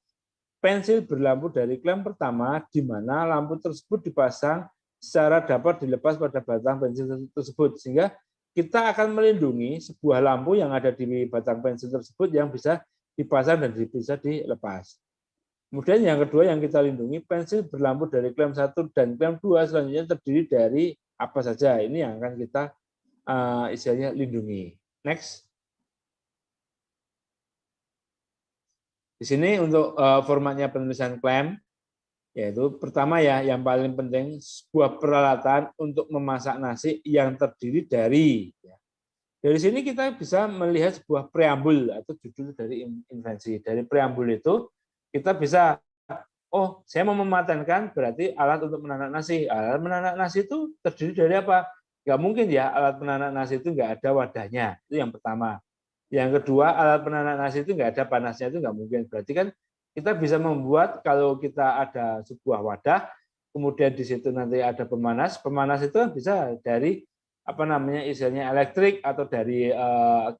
pensil berlampu dari klaim pertama di mana lampu tersebut dipasang secara dapat dilepas pada batang pensil tersebut, sehingga kita akan melindungi sebuah lampu yang ada di batang pensil tersebut yang bisa dipasang dan bisa dilepas. Kemudian yang kedua yang kita lindungi, pensil berlampu dari klaim 1 dan klaim 2 selanjutnya terdiri dari apa saja. Ini yang akan kita istilahnya lindungi. Next. Di sini untuk formatnya penulisan klaim, yaitu pertama ya, yang paling penting sebuah peralatan untuk memasak nasi yang terdiri dari. Dari sini kita bisa melihat sebuah preambul atau judul dari invensi. Dari preambul itu kita bisa, oh saya mau mematenkan berarti alat untuk menanak nasi. Alat menanak nasi itu terdiri dari apa? Nggak mungkin ya alat menanak nasi itu nggak ada wadahnya. Itu yang pertama. Yang kedua, alat penanak nasi itu nggak ada panasnya, itu nggak mungkin. Berarti kan kita bisa membuat, kalau kita ada sebuah wadah, kemudian di situ nanti ada pemanas. Pemanas itu kan bisa dari apa namanya istilahnya elektrik atau dari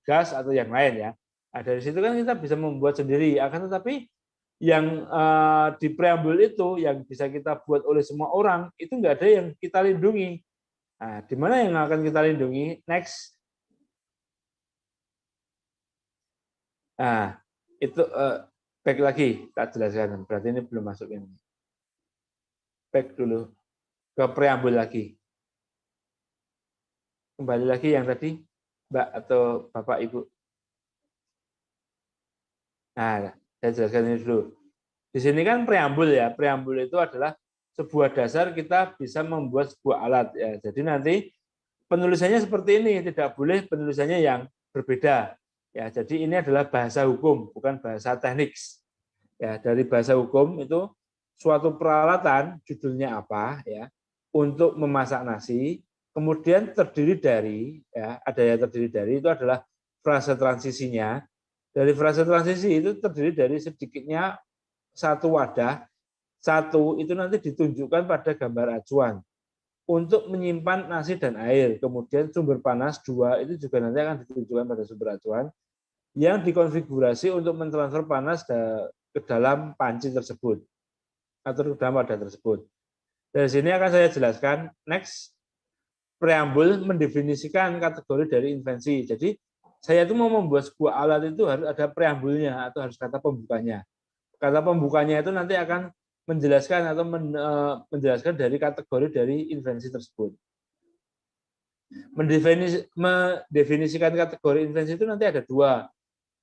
gas atau yang lain ya. Nah, dari situ kan kita bisa membuat sendiri. Akan tetapi yang di preambul itu yang bisa kita buat oleh semua orang itu nggak ada yang kita lindungi. Nah, di mana yang akan kita lindungi? Next. Nah, itu back lagi, tak jelaskan. Berarti ini belum masuk ini. Back dulu ke preambul lagi. Kembali lagi yang tadi, Mbak atau Bapak Ibu. Nah, saya jelaskan ini dulu. Di sini kan preambul ya. Preambul itu adalah sebuah dasar kita bisa membuat sebuah alat. Ya. Jadi nanti penulisannya seperti ini, tidak boleh penulisannya yang berbeda. Ya, jadi ini adalah bahasa hukum, bukan bahasa teknik. Ya, dari bahasa hukum itu suatu peralatan, judulnya apa ya, untuk memasak nasi, kemudian terdiri dari, ya, ada yang terdiri dari itu adalah frase transisinya. Dari frase transisi itu terdiri dari sedikitnya satu wadah, satu itu nanti ditunjukkan pada gambar acuan untuk menyimpan nasi dan air. Kemudian sumber panas 2 itu juga nanti akan ditunjukkan pada sumber acuan yang dikonfigurasi untuk mentransfer panas ke dalam panci tersebut atau ke dalam wadah tersebut. Dari sini akan saya jelaskan. Next, preambul mendefinisikan kategori dari invensi. Jadi saya itu mau membuat sebuah alat itu harus ada preambulnya atau harus kata pembukanya. Kata pembukanya itu nanti akan menjelaskan atau menjelaskan dari kategori dari invensi tersebut. Mendefinisikan kategori invensi itu nanti ada dua.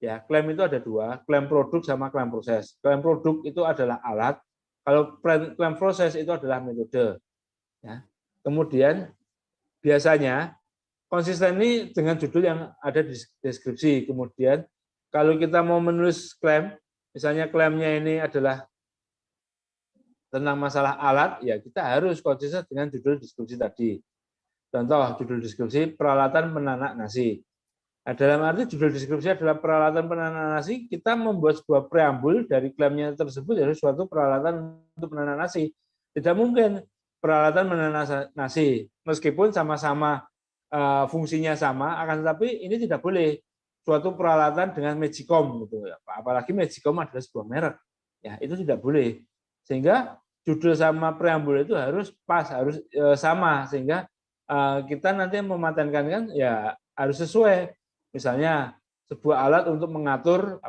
Ya, klaim itu ada dua, klaim produk sama klaim proses. Klaim produk itu adalah alat, kalau klaim proses itu adalah metode. Ya. Kemudian biasanya konsisten ini dengan judul yang ada di deskripsi. Kemudian kalau kita mau menulis klaim, misalnya klaimnya ini adalah tentang masalah alat, ya kita harus konsisten dengan judul deskripsi tadi. Contoh judul deskripsi peralatan menanak nasi. Nah, dalam arti judul deskripsi adalah peralatan penanak nasi, kita membuat sebuah preambul dari klaimnya tersebut dari suatu peralatan untuk menanak nasi. Tidak mungkin peralatan menanak nasi, meskipun sama-sama fungsinya sama, akan tetapi ini tidak boleh suatu peralatan dengan Magicom gitu. Apalagi Magicom adalah sebuah merek. Ya, itu tidak boleh. Sehingga judul sama preambul itu harus pas, harus sama, sehingga kita nanti mematenkan kan ya harus sesuai. Misalnya sebuah alat untuk mengatur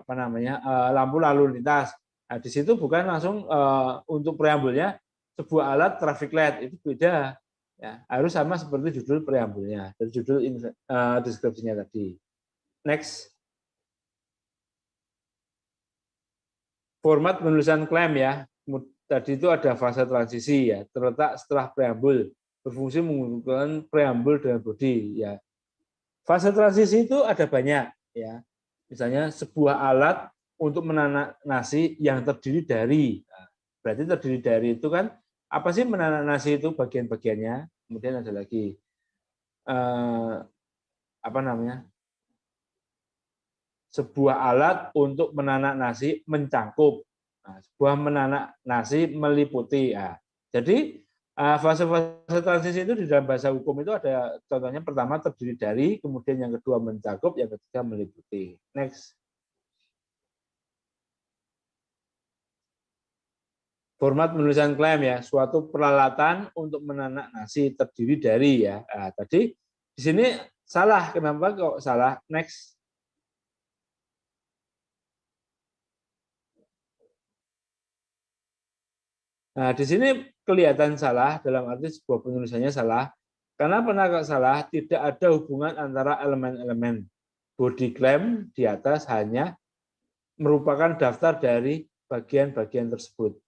lampu lalu lintas. Nah, di situ bukan langsung untuk preambulnya sebuah alat traffic light, itu beda. Ya, harus sama seperti judul preambulnya dan judul deskripsinya tadi. Next. Format penulisan klaim ya. Tadi itu ada fase transisi ya, terletak setelah preambul, berfungsi menggunakan preambul dan body ya. Fase transisi itu ada banyak ya. Misalnya sebuah alat untuk menanak nasi yang terdiri dari, berarti terdiri dari itu kan apa sih menanak nasi itu bagian-bagiannya. Kemudian ada lagi sebuah alat untuk menanak nasi mencangkup. Nah, sebuah menanak nasi meliputi. Nah, jadi fase-fase transisi itu di dalam bahasa hukum itu ada contohnya pertama terdiri dari, kemudian yang kedua mencakup, yang ketiga meliputi. Next. Format penulisan klaim ya, suatu peralatan untuk menanak nasi terdiri dari ya. Nah, tadi di sini salah, kenapa kok salah? Next. Nah, di sini kelihatan salah dalam arti sebuah penulisannya salah. Karena pernah salah, tidak ada hubungan antara elemen-elemen. Body claim di atas hanya merupakan daftar dari bagian-bagian tersebut.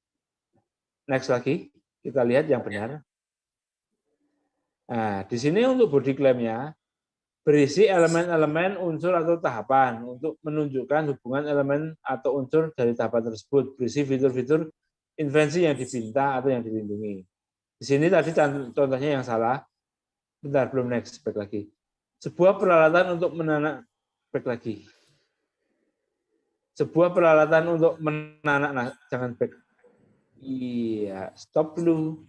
Next lagi, kita lihat yang benar. Nah, di sini untuk body claim-nya berisi elemen-elemen, unsur atau tahapan untuk menunjukkan hubungan elemen atau unsur dari tahapan tersebut. Berisi fitur-fitur invensi yang dipinta atau yang dilindungi. Di sini tadi contohnya yang salah. Bentar, belum next, back lagi. Sebuah peralatan untuk menanak, back lagi. Sebuah peralatan untuk menanak, jangan back. Iya, stop dulu.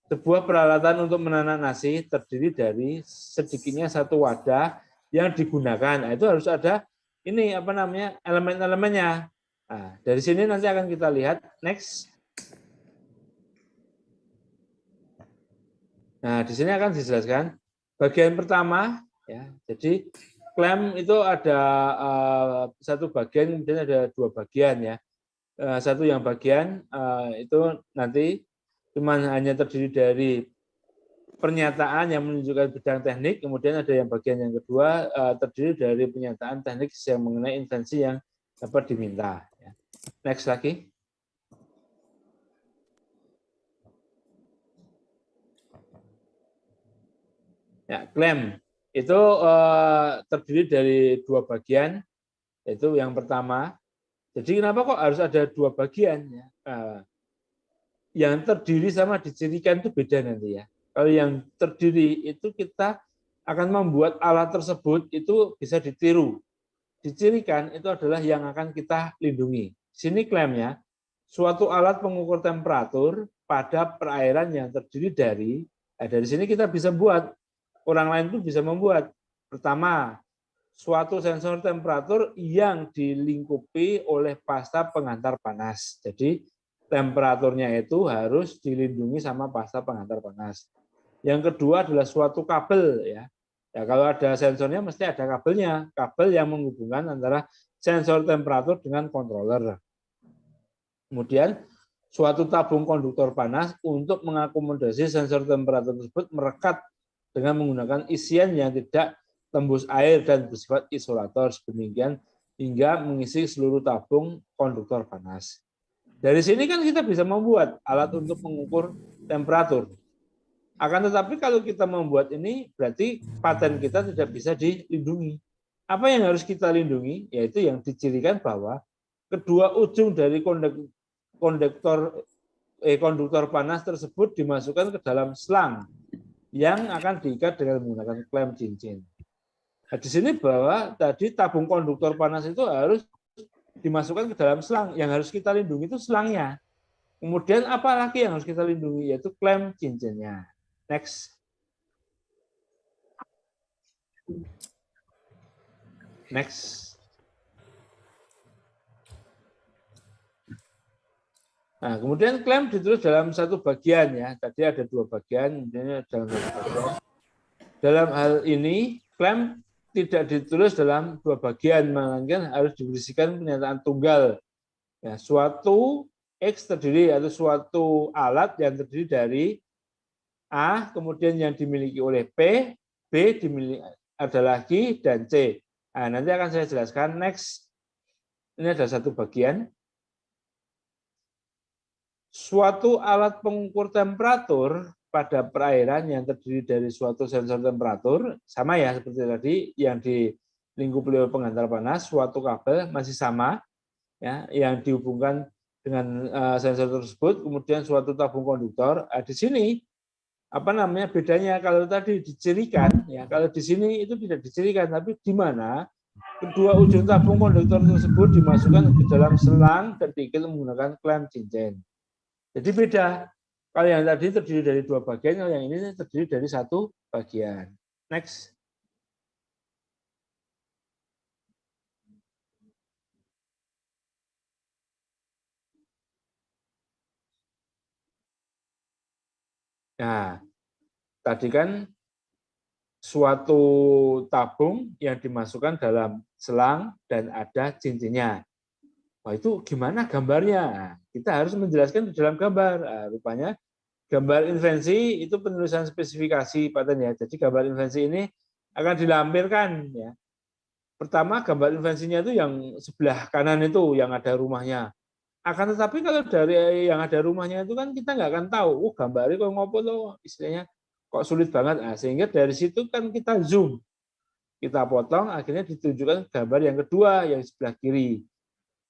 Sebuah peralatan untuk menanak nasi terdiri dari sedikitnya satu wadah yang digunakan. Nah, itu harus ada ini elemen-elemennya. Nah, dari sini nanti akan kita lihat next. Nah, di sini akan dijelaskan bagian pertama ya. Jadi klaim itu ada satu bagian, kemudian ada dua bagian ya. Satu yang bagian itu nanti cuma hanya terdiri dari pernyataan yang menunjukkan bidang teknik, kemudian ada yang bagian yang kedua terdiri dari pernyataan teknik yang mengenai invensi yang dapat diminta. Next lagi. Ya, klaim itu terdiri dari dua bagian, yaitu yang pertama. Jadi kenapa kok harus ada dua bagian? Ya? Yang terdiri sama dicirikan itu beda nanti ya. Kalau yang terdiri itu kita akan membuat alat tersebut itu bisa ditiru. Dicirikan itu adalah yang akan kita lindungi. Sini klaimnya, suatu alat pengukur temperatur pada perairan yang terdiri dari sini kita bisa buat. Orang lain pun bisa membuat. Pertama, suatu sensor temperatur yang dilingkupi oleh pasta pengantar panas. Jadi temperaturnya itu harus dilindungi sama pasta pengantar panas. Yang kedua adalah suatu kabel ya. Ya kalau ada sensornya mesti ada kabelnya, kabel yang menghubungkan antara sensor temperatur dengan controller. Kemudian suatu tabung konduktor panas untuk mengakomodasi sensor temperatur tersebut merekat dengan menggunakan isian yang tidak tembus air dan bersifat isolator sedemikian hingga mengisi seluruh tabung konduktor panas. Dari sini kan kita bisa membuat alat untuk mengukur temperatur. Akan tetapi kalau kita membuat ini berarti paten kita tidak bisa dilindungi. Apa yang harus kita lindungi? Yaitu yang dicirikan bahwa kedua ujung dari konduktor panas tersebut dimasukkan ke dalam selang yang akan diikat dengan menggunakan klem cincin. Nah, di sini bahwa tadi tabung konduktor panas itu harus dimasukkan ke dalam selang. Yang harus kita lindungi itu selangnya. Kemudian apa lagi yang harus kita lindungi? Yaitu klem cincinnya. Next. Next. Nah, kemudian klem ditulis dalam satu bagian ya. Tadi ada dua bagian, ini dalam satu bagian. Dalam hal ini klem tidak ditulis dalam dua bagian, melainkan harus diberisikan pernyataan tunggal. Ya, suatu X terdiri atau suatu alat yang terdiri dari A, kemudian yang dimiliki oleh P, B dimiliki ada lagi, dan C. Nah, nanti akan saya jelaskan next. Ini ada satu bagian. Suatu alat pengukur temperatur pada perairan yang terdiri dari suatu sensor temperatur, sama ya seperti tadi yang dilingkupi oleh pengantar panas, suatu kabel masih sama, ya, yang dihubungkan dengan sensor tersebut, kemudian suatu tabung konduktor. Di sini apa namanya bedanya? Kalau tadi dicirikan, ya, kalau di sini itu tidak dicirikan, tapi di mana kedua ujung tabung konduktor tersebut dimasukkan ke dalam selang dan diikat menggunakan klem cincin. Jadi beda. Kalau yang tadi terdiri dari dua bagian, kalau yang ini terdiri dari satu bagian. Next. Nah, tadi kan suatu tabung yang dimasukkan dalam selang dan ada cincinnya. Wah, itu gimana gambarnya? Nah, kita harus menjelaskan di dalam gambar. Nah, rupanya gambar invensi itu penulisan spesifikasi paten ya. Jadi gambar invensi ini akan dilampirkan ya. Pertama gambar invensinya itu yang sebelah kanan itu yang ada rumahnya. Akan tetapi kalau dari yang ada rumahnya itu kan kita nggak akan tahu, gambarnya kok ngopo loh, istilahnya kok sulit banget. Nah, sehingga dari situ kan kita zoom, kita potong, akhirnya ditunjukkan gambar yang kedua yang sebelah kiri.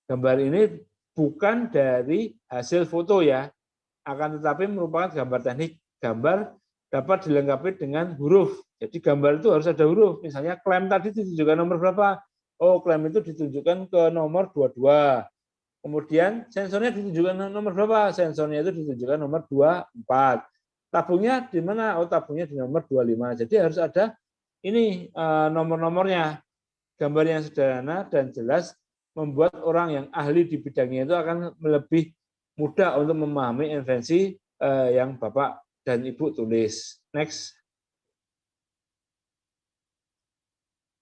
Gambar ini bukan dari hasil foto ya, akan tetapi merupakan gambar teknik. Gambar dapat dilengkapi dengan huruf. Jadi gambar itu harus ada huruf. Misalnya klem tadi ditunjukkan nomor berapa? Oh, klem itu ditunjukkan ke nomor 22. Kemudian sensornya ditunjukkan nomor berapa? Sensornya itu ditunjukkan nomor 24. Tabungnya di mana? Oh, tabungnya di nomor 25. Jadi harus ada ini nomor-nomornya. Gambar yang sederhana dan jelas membuat orang yang ahli di bidangnya itu akan lebih mudah untuk memahami invensi yang Bapak dan Ibu tulis. Next.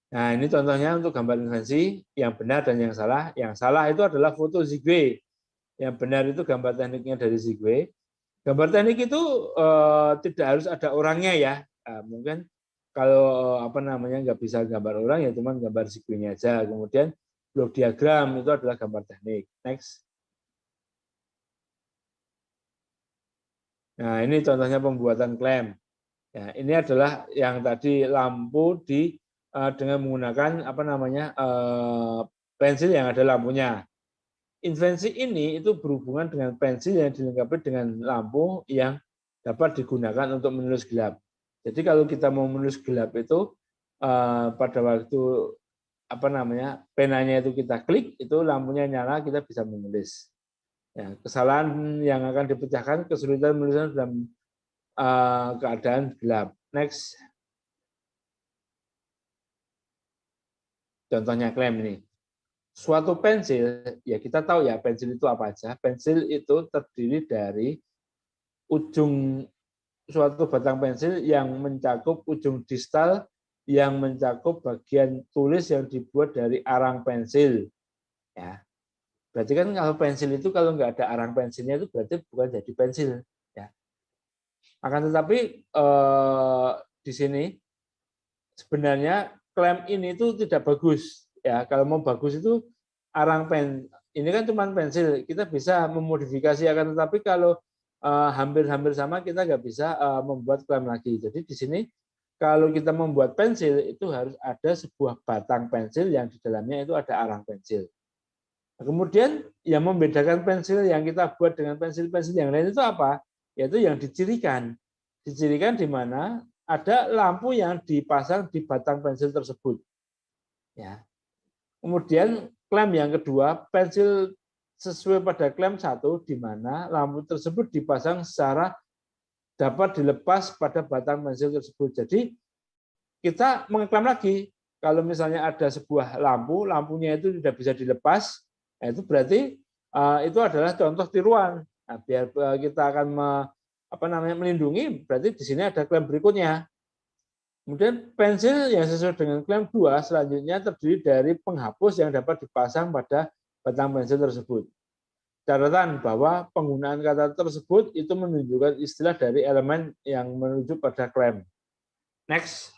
Nah, ini contohnya untuk gambar invensi yang benar dan yang salah. Yang salah itu adalah foto Zigwe. Yang benar itu gambar tekniknya dari Zigwe. Gambar teknik itu tidak harus ada orangnya ya. Mungkin kalau apa namanya nggak bisa gambar orang ya cuma gambar Zigwe-nya aja. Kemudian blok diagram itu adalah gambar teknik. Next. Nah, ini contohnya pembuatan klem. Ya, ini adalah yang tadi lampu dengan menggunakan apa namanya pensil yang ada lampunya. Invensi ini itu berhubungan dengan pensil yang dilengkapi dengan lampu yang dapat digunakan untuk menulis gelap. Jadi kalau kita mau menulis gelap itu pada waktu apa namanya penanya itu kita klik, itu lampunya nyala, kita bisa menulis. Ya, kesalahan yang akan dipecahkan kesulitan menulisnya dalam keadaan gelap. Next. Contohnya klem ini. Suatu pensil, ya kita tahu ya pensil itu apa aja. Pensil itu terdiri dari ujung suatu batang pensil yang mencakup ujung distal yang mencakup bagian tulis yang dibuat dari arang pensil. Ya. Berarti kan kalau pensil itu kalau nggak ada arang pensilnya itu berarti bukan jadi pensil. Ya. Akan tetapi di sini sebenarnya klem ini itu tidak bagus. Ya, kalau mau bagus itu arang ini kan cuma pensil. Kita bisa memodifikasi, akan tetapi kalau hampir-hampir sama kita nggak bisa membuat klem lagi. Jadi di sini kalau kita membuat pensil itu harus ada sebuah batang pensil yang di dalamnya itu ada arang pensil. Kemudian yang membedakan pensil yang kita buat dengan pensil-pensil yang lain itu apa? Yaitu yang dicirikan. Dicirikan di mana ada lampu yang dipasang di batang pensil tersebut. Ya. Kemudian klem yang kedua, pensil sesuai pada klem 1 di mana lampu tersebut dipasang secara dapat dilepas pada batang pensil tersebut. Jadi kita mengeklem lagi. Kalau misalnya ada sebuah lampu, lampunya itu tidak bisa dilepas, itu berarti itu adalah contoh tiruan. Nah, biar kita akan melindungi, berarti di sini ada klaim berikutnya. Kemudian pensil yang sesuai dengan klaim 2 selanjutnya terdiri dari penghapus yang dapat dipasang pada batang pensil tersebut. Catatan bahwa penggunaan kata tersebut itu menunjukkan istilah dari elemen yang menuju pada klaim. Next.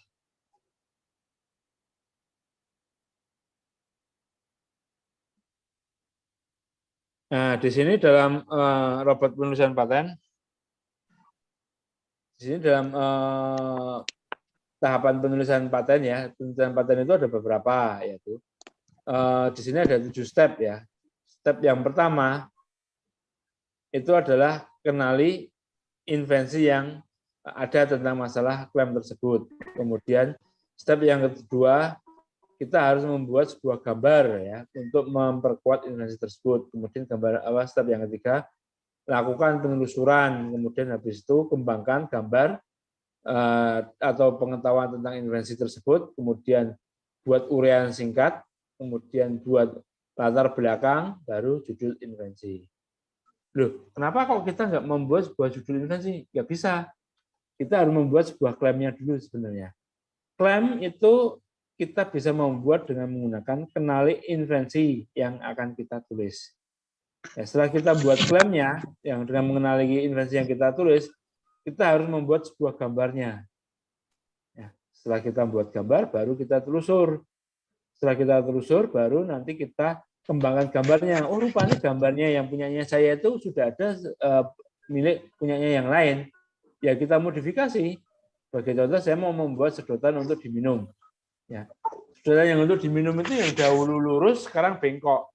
Nah, di sini dalam robot penulisan paten, di sini dalam tahapan penulisan paten ya, penulisan paten itu ada beberapa, yaitu di sini ada 7 step ya. Step yang pertama itu adalah kenali invensi yang ada tentang masalah klaim tersebut. Kemudian step yang kedua, kita harus membuat sebuah gambar ya untuk memperkuat invensi tersebut. Kemudian step yang ketiga, lakukan penelusuran. Kemudian habis itu kembangkan gambar atau pengetahuan tentang invensi tersebut. Kemudian buat uraian singkat. Kemudian buat latar belakang, baru judul invensi. Loh, kenapa kok kita nggak membuat sebuah judul invensi? Nggak bisa. Kita harus membuat sebuah klaimnya dulu sebenarnya. Klaim itu kita bisa membuat dengan menggunakan kenali invensi yang akan kita tulis. Ya, setelah kita buat klaimnya, yang dengan mengenali invensi yang kita tulis, kita harus membuat sebuah gambarnya. Ya, setelah kita buat gambar, baru kita telusur. Setelah kita telusur, baru nanti kita kembangkan gambarnya. Oh, rupanya gambarnya yang punyanya saya itu sudah ada milik punyanya yang lain. Ya, kita modifikasi. Sebagai contoh, saya mau membuat sedotan untuk diminum. Ya, sedotan yang untuk diminum itu yang dahulu lurus, sekarang bengkok.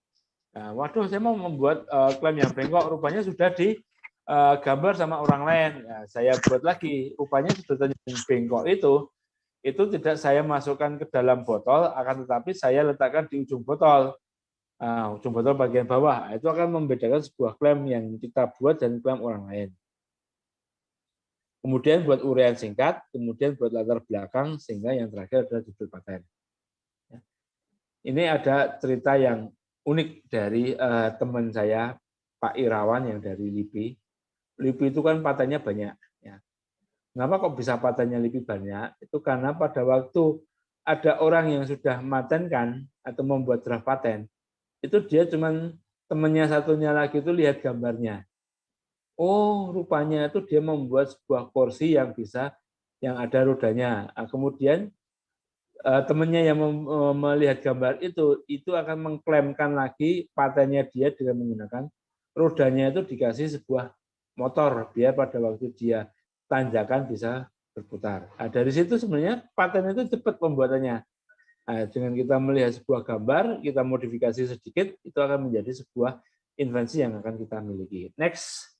Nah, waduh, saya mau membuat klaim yang bengkok, rupanya sudah digambar sama orang lain. Ya, saya buat lagi, rupanya sedotan yang bengkok itu tidak saya masukkan ke dalam botol, akan tetapi saya letakkan di ujung botol. Nah, ujung botol bagian bawah. Itu akan membedakan sebuah klaim yang kita buat dan klaim orang lain. Kemudian buat uraian singkat, kemudian buat latar belakang, sehingga yang terakhir adalah judul paten. Ini ada cerita yang unik dari teman saya, Pak Irawan yang dari LIPI. LIPI itu kan patennya banyak. Ya. Kenapa kok bisa patennya LIPI banyak? Itu karena pada waktu ada orang yang sudah matenkan atau membuat draft paten, itu dia cuman temannya satunya lagi itu lihat gambarnya. Oh, rupanya itu dia membuat sebuah kursi yang ada rodanya. Nah, kemudian temannya yang melihat gambar itu akan mengklaimkan lagi patennya dia dengan menggunakan rodanya itu dikasih sebuah motor biar pada waktu dia tanjakan bisa berputar. Nah, dari situ sebenarnya paten itu cepat pembuatannya. Nah, dengan kita melihat sebuah gambar, kita modifikasi sedikit, itu akan menjadi sebuah invensi yang akan kita miliki. Next.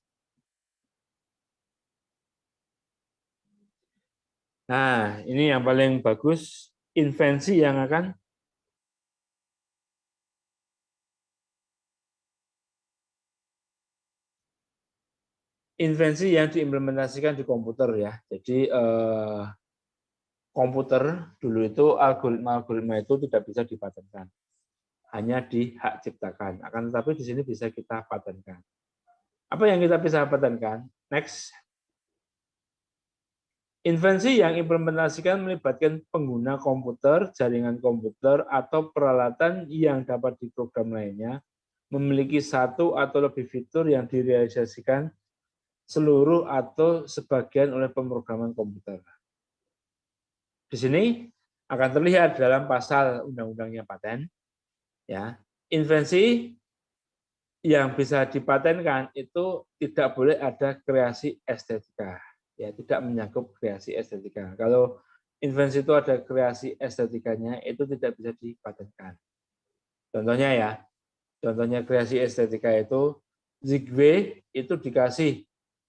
Nah, ini yang paling bagus, invensi yang akan diimplementasikan di komputer ya. Jadi komputer dulu itu algoritma itu tidak bisa dipatenkan, hanya dihak ciptakan. Akan tetapi di sini bisa kita patenkan. Apa yang kita bisa patenkan? Next. Invensi yang implementasikan melibatkan pengguna komputer, jaringan komputer, atau peralatan yang dapat diprogram lainnya memiliki satu atau lebih fitur yang direalisasikan seluruh atau sebagian oleh pemrograman komputer. Di sini akan terlihat dalam pasal undang-undangnya paten, ya, invensi yang bisa dipatenkan itu tidak boleh ada kreasi estetika, ya, tidak mencakup kreasi estetika. Kalau invensi itu ada kreasi estetikanya, itu tidak bisa dipatenkan. Contohnya ya, contohnya kreasi estetika itu Zigwe itu dikasih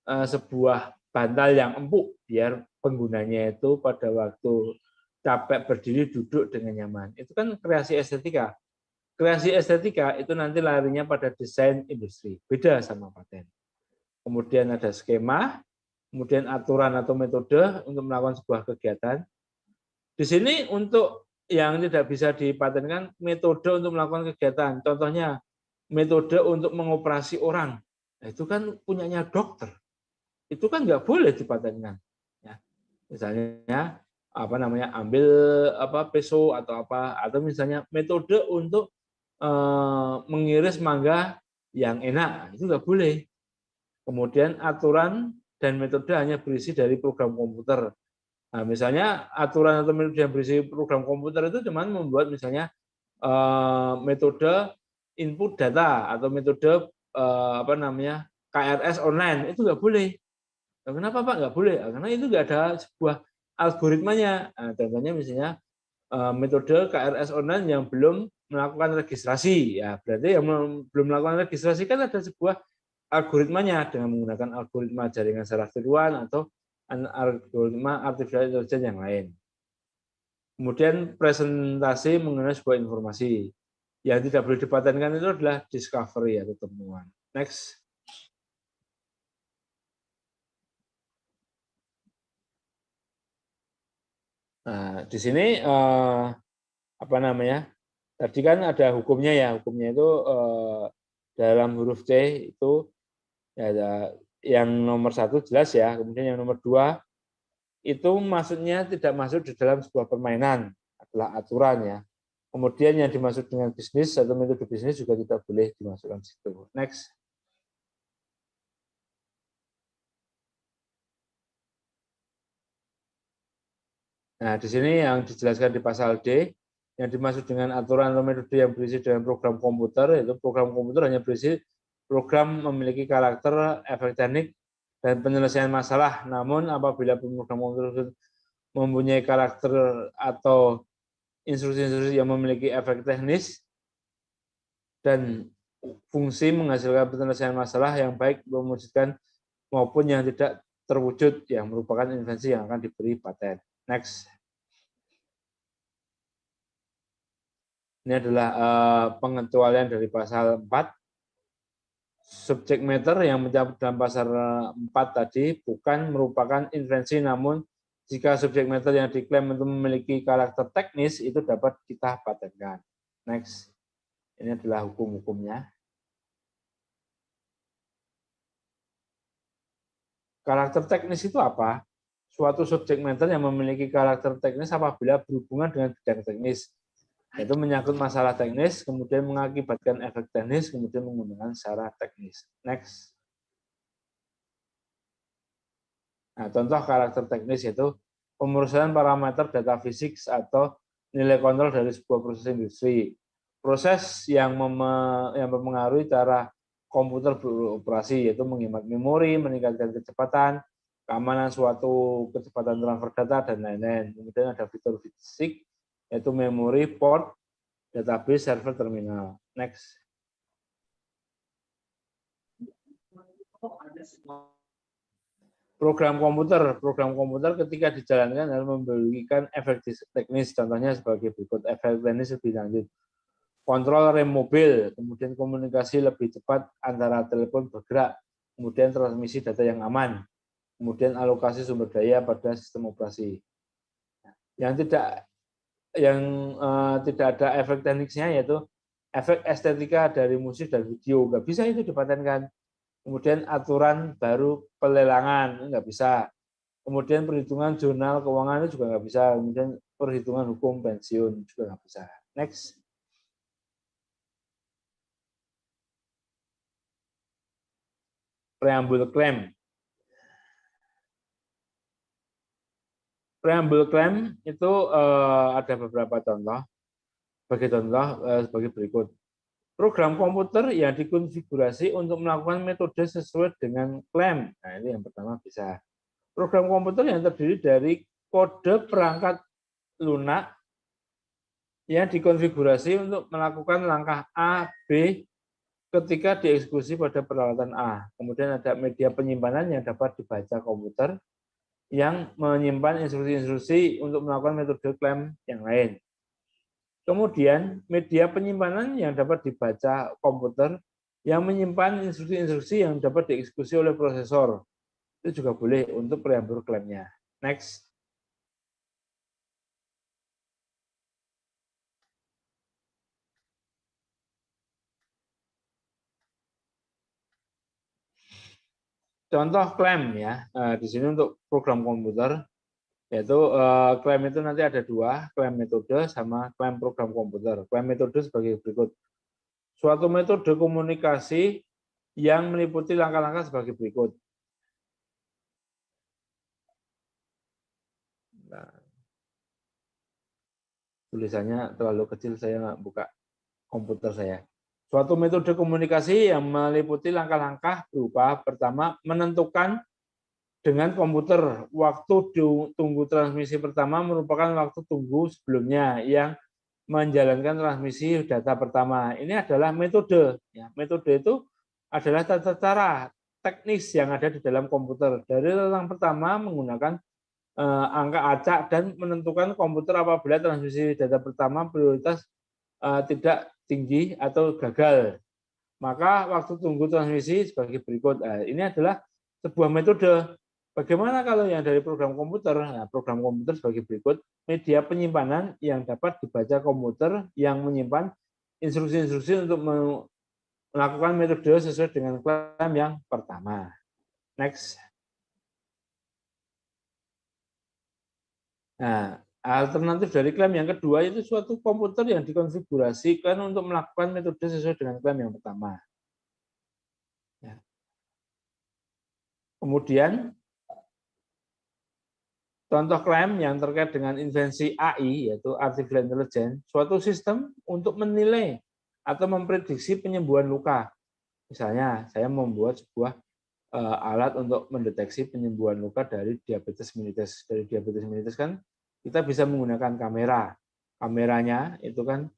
sebuah bantal yang empuk biar penggunanya itu pada waktu capek berdiri duduk dengan nyaman. Itu kan kreasi estetika. Kreasi estetika itu nanti larinya pada desain industri, beda sama paten. Kemudian ada skema, kemudian aturan atau metode untuk melakukan sebuah kegiatan. Di sini untuk yang tidak bisa dipatenkan metode untuk melakukan kegiatan. Contohnya metode untuk mengoperasi orang. Nah, itu kan punyanya dokter. Itu kan nggak boleh dipatenkan. Ya. Misalnya ambil peso atau atau misalnya metode untuk mengiris mangga yang enak, itu nggak boleh. Kemudian aturan dan metode hanya berisi dari program komputer. Nah, misalnya aturan atau metode yang berisi program komputer itu cuma membuat misalnya metode input data atau metode KRS online, itu nggak boleh. Nah, kenapa Pak nggak boleh? Karena itu nggak ada sebuah algoritmanya. Nah, contohnya misalnya metode KRS online yang belum melakukan registrasi, ya berarti yang belum melakukan registrasi kan ada sebuah algoritmanya dengan menggunakan algoritma jaringan saraf tiruan atau algoritma artificial intelligence yang lain. Kemudian presentasi mengenai sebuah informasi yang tidak boleh dipatenkan itu adalah discovery atau temuan. Next. Nah, di sini tadi kan ada hukumnya ya, hukumnya itu dalam huruf C itu ya, yang nomor 1 jelas ya, kemudian yang nomor 2 itu maksudnya tidak masuk di dalam sebuah permainan, adalah aturan ya. Kemudian yang dimaksud dengan bisnis atau metode bisnis juga tidak boleh dimasukkan di situ. Next. Nah, di sini yang dijelaskan di pasal D, yang dimaksud dengan aturan atau metode yang berisi dengan program komputer, yaitu program komputer hanya berisi program memiliki karakter, efek teknik, dan penyelesaian masalah. Namun apabila program komputer mempunyai karakter atau instruksi-instruksi yang memiliki efek teknis dan fungsi menghasilkan penyelesaian masalah yang baik mewujudkan maupun yang tidak terwujud, yang merupakan invensi yang akan diberi paten. Next. Ini adalah pengecualian dari pasal 4. Subject matter yang mencakup dalam pasal 4 tadi bukan merupakan invensi, namun jika subject matter yang diklaim untuk memiliki karakter teknis itu dapat kita patenkan. Next. Ini adalah hukum-hukumnya. Karakter teknis itu apa? Suatu subject matter yang memiliki karakter teknis apabila berhubungan dengan bidang teknis, yaitu menyangkut masalah teknis, kemudian mengakibatkan efek teknis, kemudian menggunakan secara teknis. Next. Nah, contoh karakter teknis itu pemerusahaan parameter data fisik atau nilai kontrol dari sebuah proses industri. Proses yang mempengaruhi cara komputer beroperasi, yaitu menghemat memori, meningkatkan kecepatan, keamanan suatu kecepatan transfer data, dan lain-lain. Kemudian ada fitur fisik, yaitu memori, port, database, server, terminal. Next. Program komputer ketika dijalankan harus memberikan efek teknis, contohnya sebagai berikut. Efek teknis lebih lanjut. Kontrol rem mobil, kemudian komunikasi lebih cepat antara telepon bergerak, kemudian transmisi data yang aman, kemudian alokasi sumber daya pada sistem operasi. Yang tidak ada efek teknisnya yaitu efek estetika dari musik dan video, nggak bisa itu dipatenkan. Kemudian aturan baru pelelangan, nggak bisa. Kemudian perhitungan jurnal keuangan itu juga nggak bisa. Kemudian perhitungan hukum pensiun juga nggak bisa. Next. preambule claim. Preambule claim itu ada beberapa contoh. Sebagai contoh sebagai berikut. Program komputer yang dikonfigurasi untuk melakukan metode sesuai dengan klaim. Nah, ini yang pertama bisa. Program komputer yang terdiri dari kode perangkat lunak yang dikonfigurasi untuk melakukan langkah A, B ketika dieksekusi pada peralatan A. Kemudian ada media penyimpanan yang dapat dibaca komputer yang menyimpan instruksi-instruksi untuk melakukan metode klaim yang lain. Kemudian, media penyimpanan yang dapat dibaca komputer yang menyimpan instruksi-instruksi yang dapat dieksekusi oleh prosesor. Itu juga boleh untuk preambule claim-nya. Next. Contoh klaim ya. Di sini untuk program komputer, yaitu klaim itu nanti ada dua, klaim metode sama klaim program komputer. Klaim metode sebagai berikut. Suatu metode komunikasi yang meliputi langkah-langkah sebagai berikut. Nah, tulisannya terlalu kecil, saya nggak buka komputer saya. Suatu metode komunikasi yang meliputi langkah-langkah berupa pertama menentukan dengan komputer waktu tunggu transmisi pertama merupakan waktu tunggu sebelumnya yang menjalankan transmisi data pertama. Ini adalah metode. Ya, metode itu adalah tata cara teknis yang ada di dalam komputer. Dari yang pertama menggunakan angka acak dan menentukan komputer apabila transmisi data pertama prioritas tidak tinggi atau gagal. Maka waktu tunggu transmisi sebagai berikut. Nah, ini adalah sebuah metode. Bagaimana kalau yang dari program komputer? Nah, program komputer sebagai berikut. Media penyimpanan yang dapat dibaca komputer yang menyimpan instruksi-instruksi untuk melakukan metode sesuai dengan klaim yang pertama. Next. Nah, alternatif dari klaim yang kedua itu suatu komputer yang dikonfigurasikan untuk melakukan metode sesuai dengan klaim yang pertama. Ya. Kemudian, contoh klaim yang terkait dengan invensi AI, yaitu Artificial Intelligence, suatu sistem untuk menilai atau memprediksi penyembuhan luka. Misalnya, saya membuat sebuah alat untuk mendeteksi penyembuhan luka dari diabetes mellitus. Dari diabetes mellitus kan kita bisa menggunakan kamera. Kameranya itu kan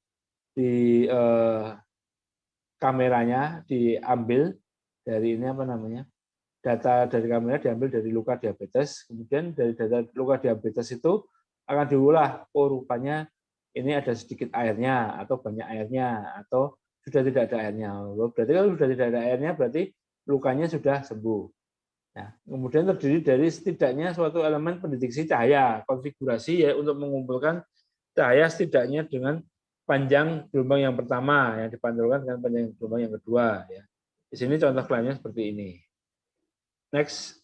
kameranya diambil dari ini apa namanya? Data dari kamera diambil dari luka diabetes. Kemudian dari data luka diabetes itu akan diolah. Oh, rupanya ini ada sedikit airnya atau banyak airnya atau sudah tidak ada airnya. Berarti kalau sudah tidak ada airnya berarti lukanya sudah sembuh. Nah, kemudian terdiri dari setidaknya suatu elemen pendeteksi cahaya, konfigurasi ya untuk mengumpulkan cahaya setidaknya dengan panjang gelombang yang pertama yang dipantulkan dengan panjang gelombang yang kedua. Ya. Di sini contoh klaimnya seperti ini. Next.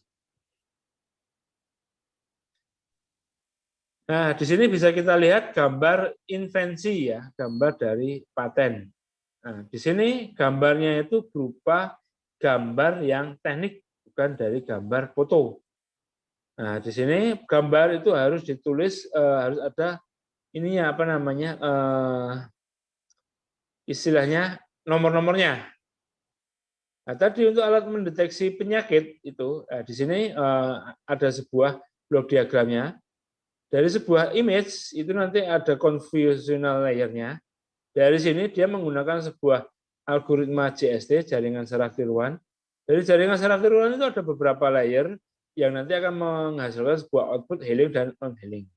Nah, di sini bisa kita lihat gambar invensi ya, gambar dari paten. Nah, di sini gambarnya itu berupa gambar yang teknik, bukan dari gambar foto. Nah, di sini gambar itu harus ditulis, harus ada ininya apa namanya, istilahnya nomor-nomornya. Nah, tadi untuk alat mendeteksi penyakit itu, di sini ada sebuah blok diagramnya. Dari sebuah image itu nanti ada convolutional layer-nya. Dari sini dia menggunakan sebuah algoritma JST, jaringan saraf tiruan. Dari jaringan saraf tiruan itu ada beberapa layer yang nanti akan menghasilkan sebuah output healing dan non-healing.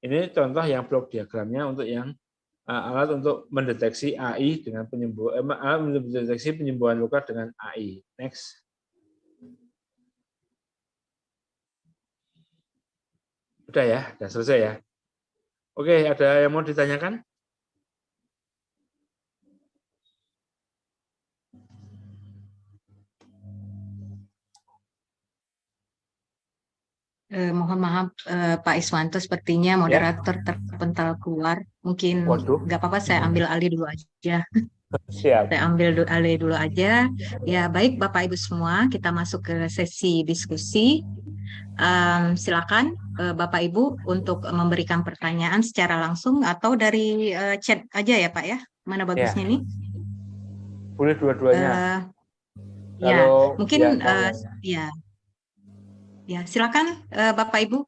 Ini contoh yang blok diagramnya untuk yang alat untuk mendeteksi AI dengan mendeteksi penyembuhan luka dengan AI. Next. Udah ya, udah selesai ya. Oke, ada yang mau ditanyakan? Mohon maaf Pak Iswanto, sepertinya moderator terpental keluar. Mungkin nggak apa-apa, saya ambil alih dulu aja. Siap. Saya ambil alih dulu aja. Ya, baik Bapak Ibu semua, kita masuk ke sesi diskusi. Silakan Bapak Ibu untuk memberikan pertanyaan secara langsung atau dari chat aja ya Pak ya. Mana Ya, bagusnya nih? boleh dua-duanya. Eh, ya, Kalau mungkin ya mau yang ya, ya silakan Bapak Ibu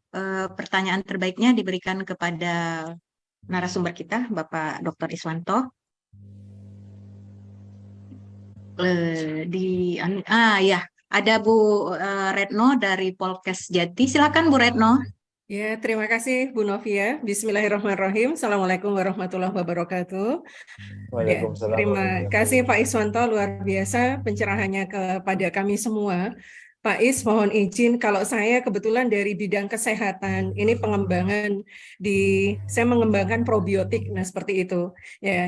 pertanyaan terbaiknya diberikan kepada narasumber kita, Bapak Dr. Iswanto. Ya, ada Bu Retno dari Polkes Jati. Silakan Bu Retno. Ya, terima kasih Bu Novia. Bismillahirrahmanirrahim. Assalamualaikum warahmatullahi wabarakatuh. Ya, Waalaikumsalam terima kasih warahmatullahi Pak Iswanto, luar biasa pencerahannya kepada kami semua. Pak Is, mohon izin kalau saya kebetulan dari bidang kesehatan, ini pengembangan saya mengembangkan probiotik, nah seperti itu. Ya,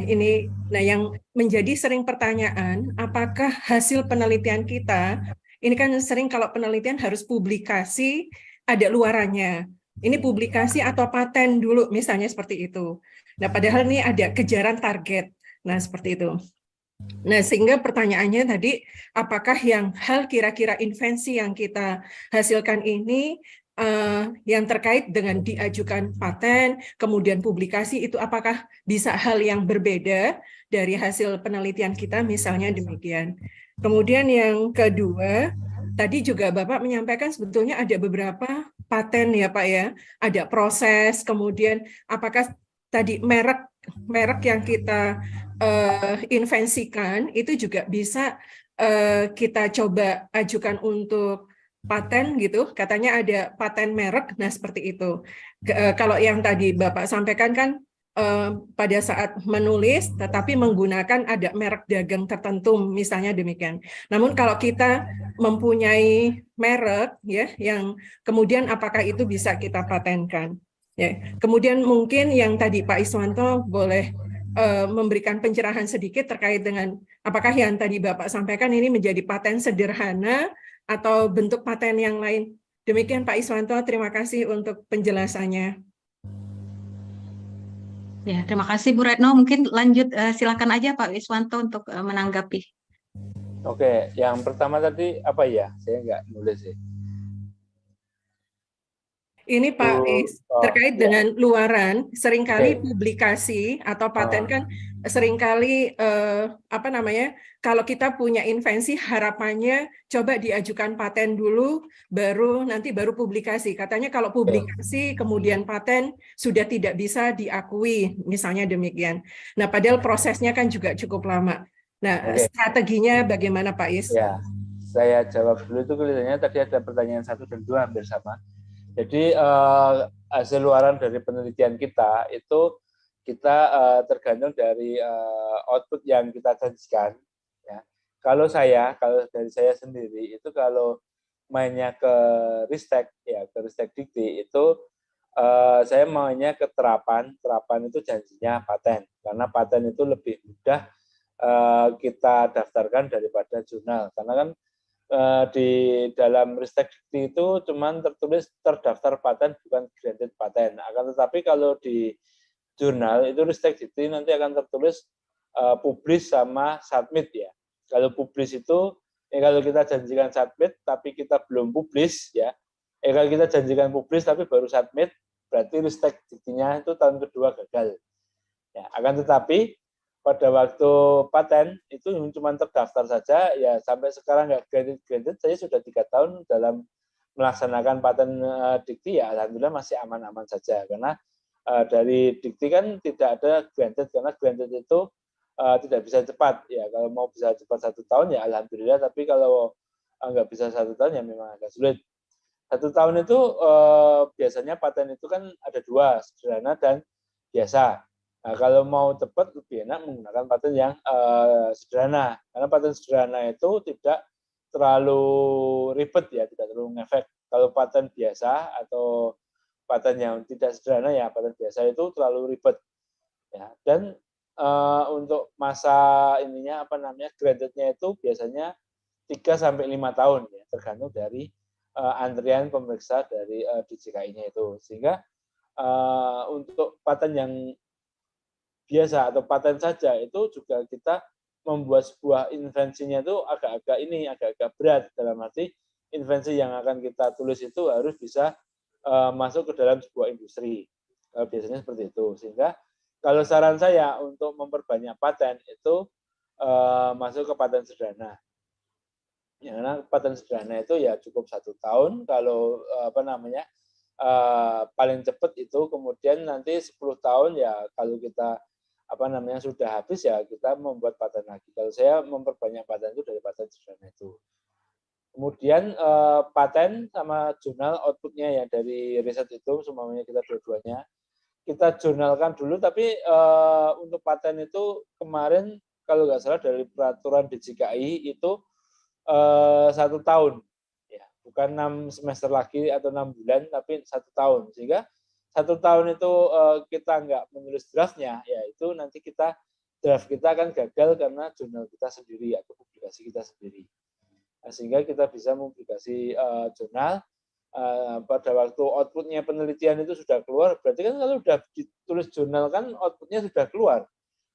nah yang menjadi sering pertanyaan, apakah hasil penelitian kita, ini kan sering kalau penelitian harus publikasi, ada luarannya. Ini publikasi atau paten dulu, misalnya seperti itu. Nah, padahal ini ada kejaran target. Nah, seperti itu. Nah, sehingga pertanyaannya tadi, apakah hal kira-kira invensi yang kita hasilkan ini yang terkait dengan diajukan paten, kemudian publikasi, itu apakah bisa hal yang berbeda dari hasil penelitian kita, misalnya demikian. Kemudian yang kedua, tadi juga Bapak menyampaikan sebetulnya ada beberapa paten ya Pak ya, ada proses, kemudian apakah tadi merek yang kita invensikan itu juga bisa kita coba ajukan untuk paten gitu, katanya ada paten merek, nah seperti itu. Kalau yang tadi Bapak sampaikan kan pada saat menulis, tetapi menggunakan ada merek dagang tertentu, misalnya demikian. Namun kalau kita mempunyai merek, ya, yang kemudian apakah itu bisa kita patenkan? Ya. Kemudian mungkin yang tadi Pak Iswanto boleh memberikan pencerahan sedikit terkait dengan apakah yang tadi Bapak sampaikan ini menjadi paten sederhana atau bentuk paten yang lain. Demikian Pak Iswanto, terima kasih untuk penjelasannya. Ya, terima kasih Bu Retno. Mungkin lanjut silakan aja Pak Iswanto untuk menanggapi. Oke, yang pertama tadi apa ya? Saya nggak nulis sih. Ini Pak Is, terkait Ya. dengan luaran, seringkali publikasi atau paten kan seringkali kalau kita punya invensi harapannya coba diajukan paten dulu, baru publikasi. Katanya kalau publikasi kemudian paten sudah tidak bisa diakui, misalnya demikian. Nah, padahal prosesnya kan juga cukup lama. Nah, strateginya bagaimana Pak Is? Ya, saya jawab dulu itu kelihatannya tadi ada pertanyaan 1 dan 2 hampir sama. Jadi hasil luaran dari penelitian kita itu kita tergantung dari output yang kita janjikan. Ya. Kalau dari saya sendiri itu kalau mainnya ke Ristek Dikti itu saya maunya ke terapan itu janjinya paten karena paten itu lebih mudah kita daftarkan daripada jurnal karena kan di dalam Ristek Dikti itu cuman tertulis terdaftar paten bukan granted paten. Akan tetapi kalau di jurnal itu Ristek Dikti nanti akan tertulis publish sama submit ya. Kalau publish itu kalau kita janjikan submit tapi kita belum publish ya. Kalau kita janjikan publish tapi baru submit berarti Ristek Diktinya itu tahun kedua gagal. Ya, akan tetapi pada waktu paten itu cuma terdaftar saja ya sampai sekarang nggak granted saya sudah 3 tahun dalam melaksanakan paten dikti ya alhamdulillah masih aman-aman saja karena dari dikti kan tidak ada granted karena granted itu tidak bisa cepat ya kalau mau bisa cepat 1 tahun ya alhamdulillah tapi kalau nggak bisa 1 tahun ya memang agak sulit. 1 tahun itu biasanya paten itu kan ada 2 sederhana dan biasa. Nah, kalau mau cepat lebih enak menggunakan paten yang sederhana. Karena paten sederhana itu tidak terlalu ribet ya, tidak terlalu ngefek. Kalau paten biasa atau paten yang tidak sederhana ya paten biasa itu terlalu ribet. Ya, dan untuk masa granted-nya itu biasanya 3 sampai 5 tahun ya, tergantung dari antrian pemeriksa dari DJKI-nya itu. Sehingga untuk paten yang biasa atau paten saja itu juga kita membuat sebuah invensinya itu agak-agak berat, dalam arti invensi yang akan kita tulis itu harus bisa masuk ke dalam sebuah industri. Biasanya seperti itu. Sehingga kalau saran saya untuk memperbanyak paten itu masuk ke paten sederhana. Ya, karena paten sederhana itu ya cukup 1 tahun. Kalau paling cepat itu, kemudian nanti 10 tahun ya kalau kita sudah habis ya kita membuat paten lagi. Kalau saya memperbanyak paten itu dari paten sederhana itu. Kemudian paten sama jurnal outputnya ya dari riset itu semuanya kita dua-duanya kita jurnalkan dulu. Tapi untuk paten itu kemarin kalau nggak salah dari peraturan DJKI itu 1 tahun, ya bukan 6 semester lagi atau 6 bulan, tapi 1 tahun. Sehingga 1 tahun itu kita nggak menulis draftnya, ya itu nanti draft kita akan gagal karena jurnal kita sendiri atau publikasi kita sendiri. Nah, sehingga kita bisa mempublikasi jurnal pada waktu outputnya penelitian itu sudah keluar. Berarti kan kalau sudah ditulis jurnal kan outputnya sudah keluar.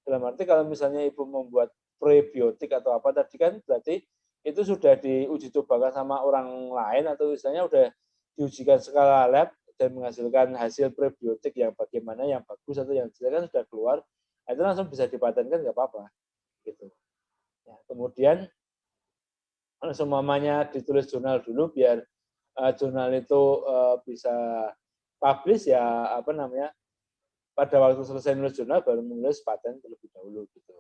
Dalam arti kalau misalnya Ibu membuat prebiotik atau apa tadi kan berarti itu sudah diuji cobakan sama orang lain atau misalnya sudah diujikan skala lab dan menghasilkan hasil prebiotik yang bagaimana, yang bagus atau yang jelek kan sudah keluar. Nah, itu langsung bisa dipatenkan, nggak apa-apa. Gitu. Ya, kemudian semuanya ditulis jurnal dulu biar jurnal itu bisa publish ya pada waktu selesai nulis jurnal baru menulis paten terlebih dahulu gitu.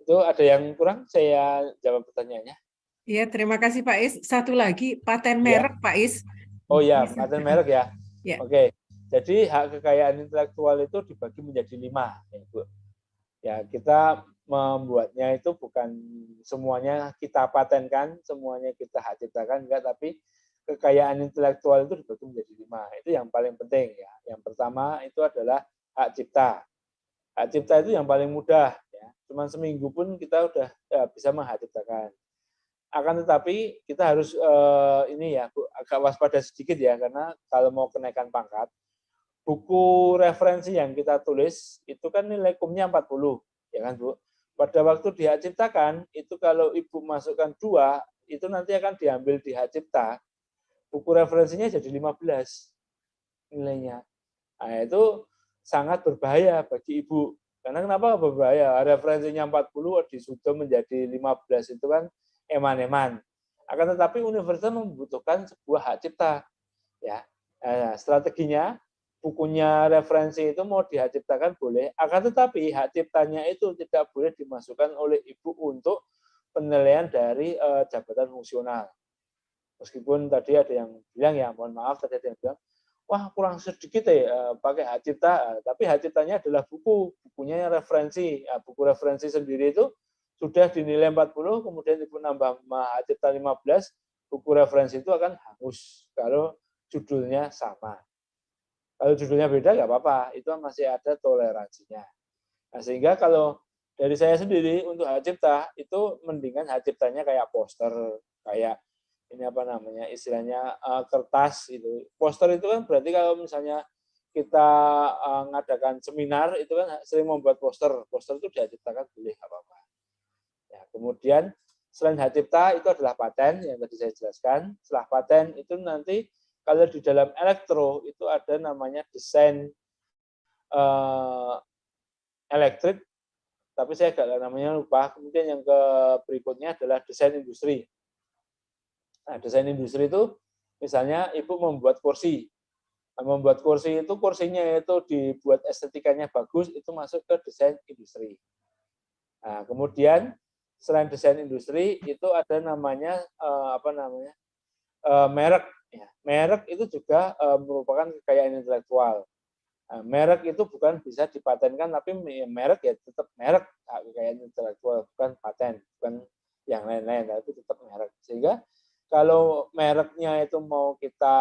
Itu ada yang kurang saya jawab pertanyaannya. Iya, terima kasih Pak Is. Satu lagi, paten merek Pak Is. Oh ya, paten merek ya. Ya. Oke. Jadi hak kekayaan intelektual itu dibagi menjadi 5, ya, Bu. Ya, kita membuatnya itu bukan semuanya kita patenkan, semuanya kita hak ciptakan, enggak, tapi kekayaan intelektual itu dibagi menjadi 5. Itu yang paling penting ya. Yang pertama itu adalah hak cipta. Hak cipta itu yang paling mudah ya. Cuman seminggu pun kita udah bisa menghak ciptakan. Akan tetapi kita harus ini ya Bu, agak waspada sedikit ya, karena kalau mau kenaikan pangkat, buku referensi yang kita tulis itu kan nilai kumnya 40, ya kan Bu. Pada waktu di hak ciptakan itu kalau Ibu masukkan 2, itu nanti akan diambil di hak cipta. Buku referensinya jadi 15 nilainya. Nah, itu sangat berbahaya bagi Ibu. Karena kenapa berbahaya? Referensinya 40 disudum menjadi 15 itu kan eman-eman. Akan tetapi universitas membutuhkan sebuah hak cipta. Ya. Strateginya bukunya referensi itu mau dihak ciptakan boleh, akan tetapi hak ciptanya itu tidak boleh dimasukkan oleh Ibu untuk penilaian dari jabatan fungsional. Meskipun tadi ada yang bilang ya, mohon maaf tadi ada yang bilang, wah kurang sedikit ya pakai hak cipta, tapi hak ciptanya adalah bukunya yang referensi. Ya, buku referensi sendiri itu sudah dinilai 40, kemudian Ibu nambah hak cipta 15, buku referensi itu akan hangus kalau judulnya sama. Kalau judulnya beda nggak apa-apa, itu masih ada toleransinya. Nah, sehingga kalau dari saya sendiri untuk hak cipta itu mendingan hak ciptanya kayak poster, kayak ini istilahnya kertas itu. Poster itu kan berarti kalau misalnya kita ngadakan seminar itu kan sering membuat poster. Poster itu dihak ciptakan boleh nggak apa-apa. Ya, kemudian selain hak cipta itu adalah paten yang tadi saya jelaskan. Setelah paten itu nanti kalau di dalam elektro itu ada namanya desain elektrik, tapi saya agak namanya lupa. Kemudian yang berikutnya adalah desain industri. Nah, desain industri itu misalnya Ibu membuat kursi. Nah, membuat kursi itu kursinya itu dibuat estetikanya bagus, itu masuk ke desain industri. Nah, kemudian selain desain industri itu ada namanya merek. Ya, merek itu juga merupakan kekayaan intelektual. Nah, merek itu bukan bisa dipatenkan, tapi merek ya tetap merek, kekayaan intelektual, bukan paten, bukan yang lain-lain, tapi tetap merek. Sehingga kalau mereknya itu mau kita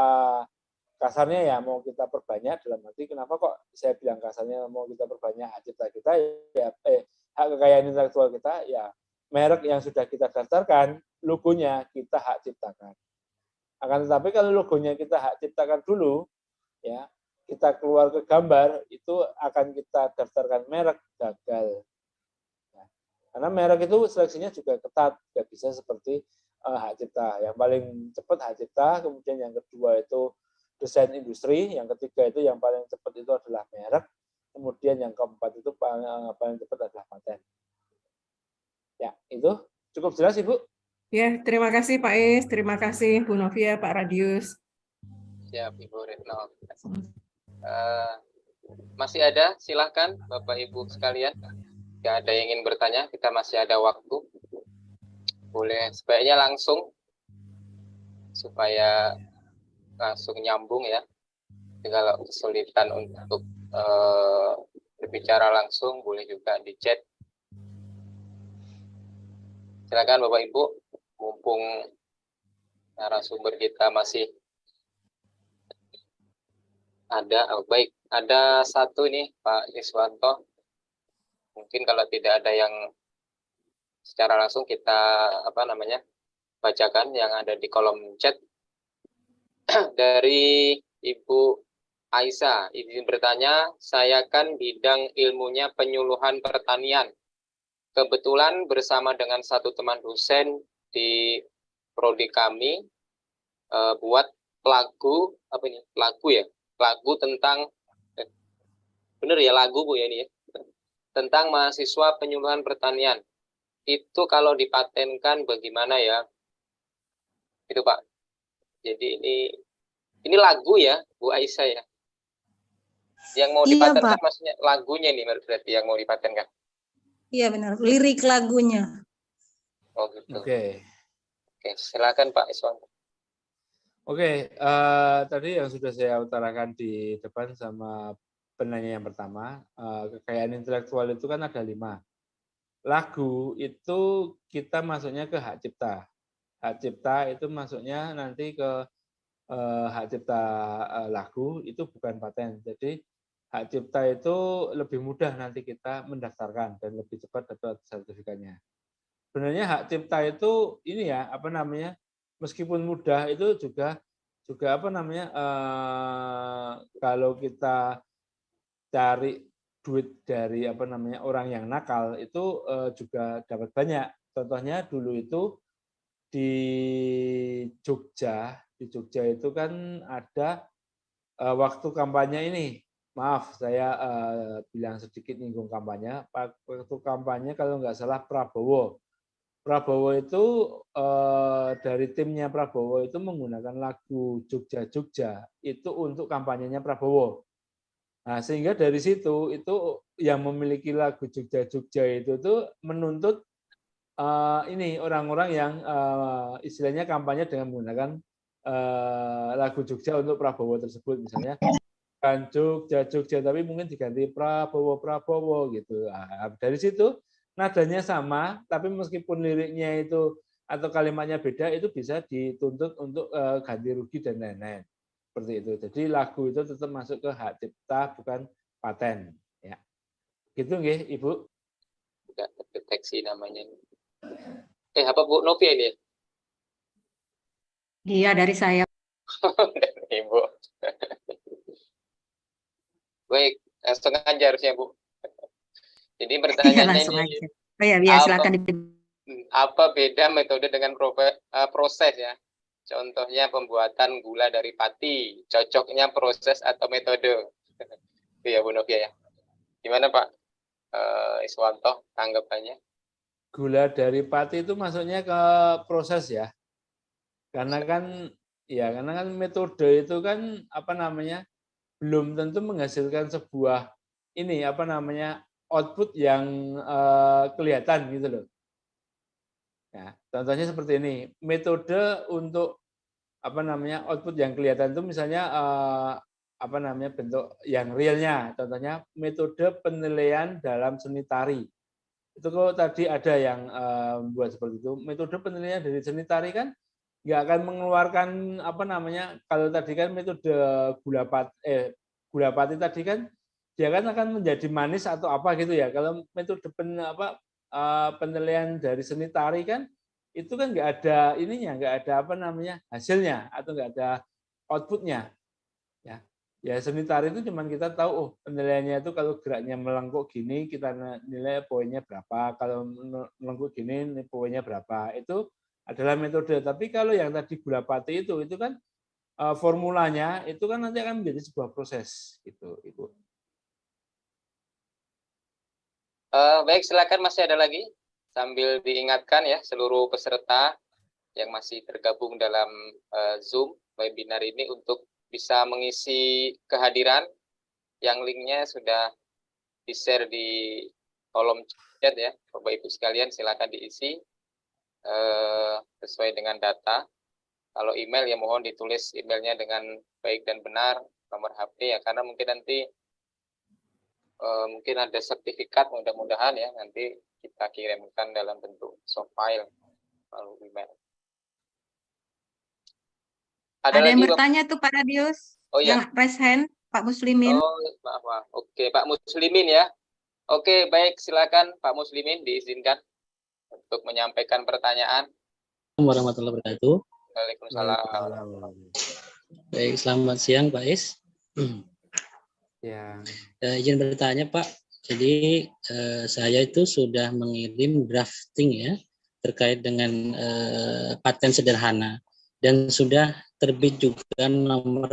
kasarnya ya mau kita perbanyak, dalam arti kenapa kok saya bilang kasarnya mau kita perbanyak hak cipta kita ya hak kekayaan intelektual kita ya merek yang sudah kita daftarkan, logonya kita hak ciptakan. Akan tetapi kalau logonya kita hak ciptakan dulu, ya kita keluar ke gambar, itu akan kita daftarkan merek, gagal. Karena merek itu seleksinya juga ketat, nggak bisa seperti hak cipta. Yang paling cepat hak cipta, kemudian yang kedua itu desain industri, yang ketiga itu yang paling cepat itu adalah merek, kemudian yang keempat itu paling cepat adalah paten. Ya, itu cukup jelas Ibu? Ya, terima kasih Pak Is, terima kasih Bu Novia, Pak Radius. Siap, Ibu Retno. Masih ada? Silahkan Bapak Ibu sekalian. Jika ada yang ingin bertanya, kita masih ada waktu. Boleh sebaiknya langsung, supaya langsung nyambung ya. Jadi kalau kesulitan untuk berbicara langsung, boleh juga di chat. Silakan Bapak Ibu, mumpung narasumber kita masih ada. Oh, baik, ada satu nih Pak Iswanto. Mungkin kalau tidak ada yang secara langsung kita bacakan yang ada di kolom chat. Dari Ibu Aisyah, izin bertanya, saya kan bidang ilmunya penyuluhan pertanian. Kebetulan bersama dengan satu teman dosen di prodi kami buat lagu tentang bener ya lagu Bu ya ini ya, tentang mahasiswa penyuluhan pertanian. Itu kalau dipatenkan bagaimana ya? Itu Pak. Jadi ini lagu ya Bu Aisyah ya. Yang mau dipatenkan Pak. maksudnya lagunya nih berarti yang mau dipatenkan. Iya benar, lirik lagunya. Oh gitu. Oke. Oke, silakan Pak Iswan. Oke, tadi yang sudah saya utarakan di depan sama penanya yang pertama, kekayaan intelektual itu kan ada 5. Lagu itu kita masuknya ke hak cipta. Hak cipta itu masuknya nanti ke hak cipta lagu, itu bukan paten. Jadi hak cipta itu lebih mudah nanti kita mendaftarkan dan lebih cepat dapat sertifikatnya. Sebenarnya hak cipta itu ini ya, meskipun mudah itu juga kalau kita cari duit dari orang yang nakal itu juga dapat banyak. Contohnya dulu itu di Jogja itu kan ada waktu kampanye ini. Maaf, saya bilang sedikit nyinggung kampanye. Waktu kampanye kalau nggak salah Prabowo itu dari timnya Prabowo itu menggunakan lagu Jogja itu untuk kampanyenya Prabowo. Nah, sehingga dari situ itu yang memiliki lagu Jogja itu tuh menuntut ini orang-orang yang istilahnya kampanye dengan menggunakan lagu Jogja untuk Prabowo tersebut, misalnya kan Jogja tapi mungkin diganti Prabowo gitu. Nah, dari situ nadanya sama, tapi meskipun liriknya itu atau kalimatnya beda, itu bisa dituntut untuk ganti rugi dan lain-lain. Seperti itu. Jadi lagu itu tetap masuk ke hak cipta, bukan paten. Ya. Gitu nggih, Ibu? Tidak terdeteksi namanya. Apa Bu Novia ini? Iya, dari saya. Ibu. Baik, langsung aja harusnya Bu. Jadi pertanyaannya Langsung ini, aja. Oh ya, silakan. apa beda metode dengan proses ya? Contohnya pembuatan gula dari pati, cocoknya proses atau metode? Itu ya Bu Novia ya. Gimana Pak Iswanto tanggapannya? Gula dari pati itu masuknya ke proses ya. Karena kan metode itu kan belum tentu menghasilkan sebuah output yang kelihatan gitu loh. Ya, contohnya seperti ini. Metode untuk output yang kelihatan itu misalnya bentuk yang realnya. Contohnya metode penilaian dalam seni tari. Itu kok tadi ada yang membuat seperti itu. Metode penilaian dari seni tari kan nggak akan mengeluarkan kalau tadi kan metode gula pati tadi kan dia kan akan menjadi manis atau apa gitu ya. Kalau metode penilaian dari seni tari kan itu kan nggak ada ininya, nggak ada hasilnya atau nggak ada outputnya. Ya. Ya seni tari itu cuman kita tahu, oh penilaiannya itu kalau geraknya melengkung gini kita nilai poinnya berapa, kalau melengkung gini poinnya berapa. Itu adalah metode. Tapi kalau yang tadi gula pati itu kan formulanya itu kan nanti akan menjadi sebuah proses gitu, Ibu. Baik, silakan, masih ada lagi. Sambil diingatkan ya seluruh peserta yang masih tergabung dalam Zoom webinar ini untuk bisa mengisi kehadiran yang linknya sudah di-share di kolom chat ya. Bapak Ibu sekalian silakan diisi sesuai dengan data. Kalau email ya mohon ditulis emailnya dengan baik dan benar, nomor HP ya, karena mungkin nanti mungkin ada sertifikat, mudah-mudahan ya nanti kita kirimkan dalam bentuk soft file melalui email. Ada yang lagi, bertanya tuh Pak Radius, oh ya, yang raise hand, Pak Muslimin. oh maaf. Oke, Pak Muslimin ya. Oke, baik, silakan Pak Muslimin diizinkan untuk menyampaikan pertanyaan. Warahmatullahi wabarakatuh. Waalaikumsalam. Baik, selamat siang Pak Is. Ya. Izin bertanya Pak, jadi saya itu sudah mengirim drafting ya terkait dengan paten sederhana dan sudah terbit juga nomor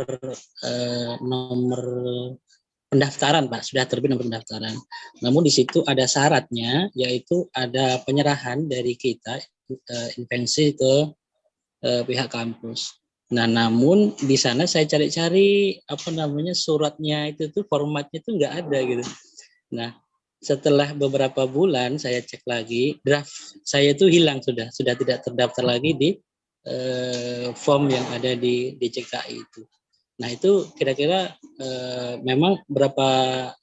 pendaftaran Pak, sudah terbit nomor pendaftaran. Namun di situ ada syaratnya, yaitu ada penyerahan dari kita invensi ke pihak kampus. Nah, namun di sana saya cari-cari suratnya itu tuh formatnya itu nggak ada gitu. Nah, setelah beberapa bulan saya cek lagi, draft saya itu hilang sudah tidak terdaftar lagi di form yang ada di DCKI itu. Nah, itu kira-kira memang berapa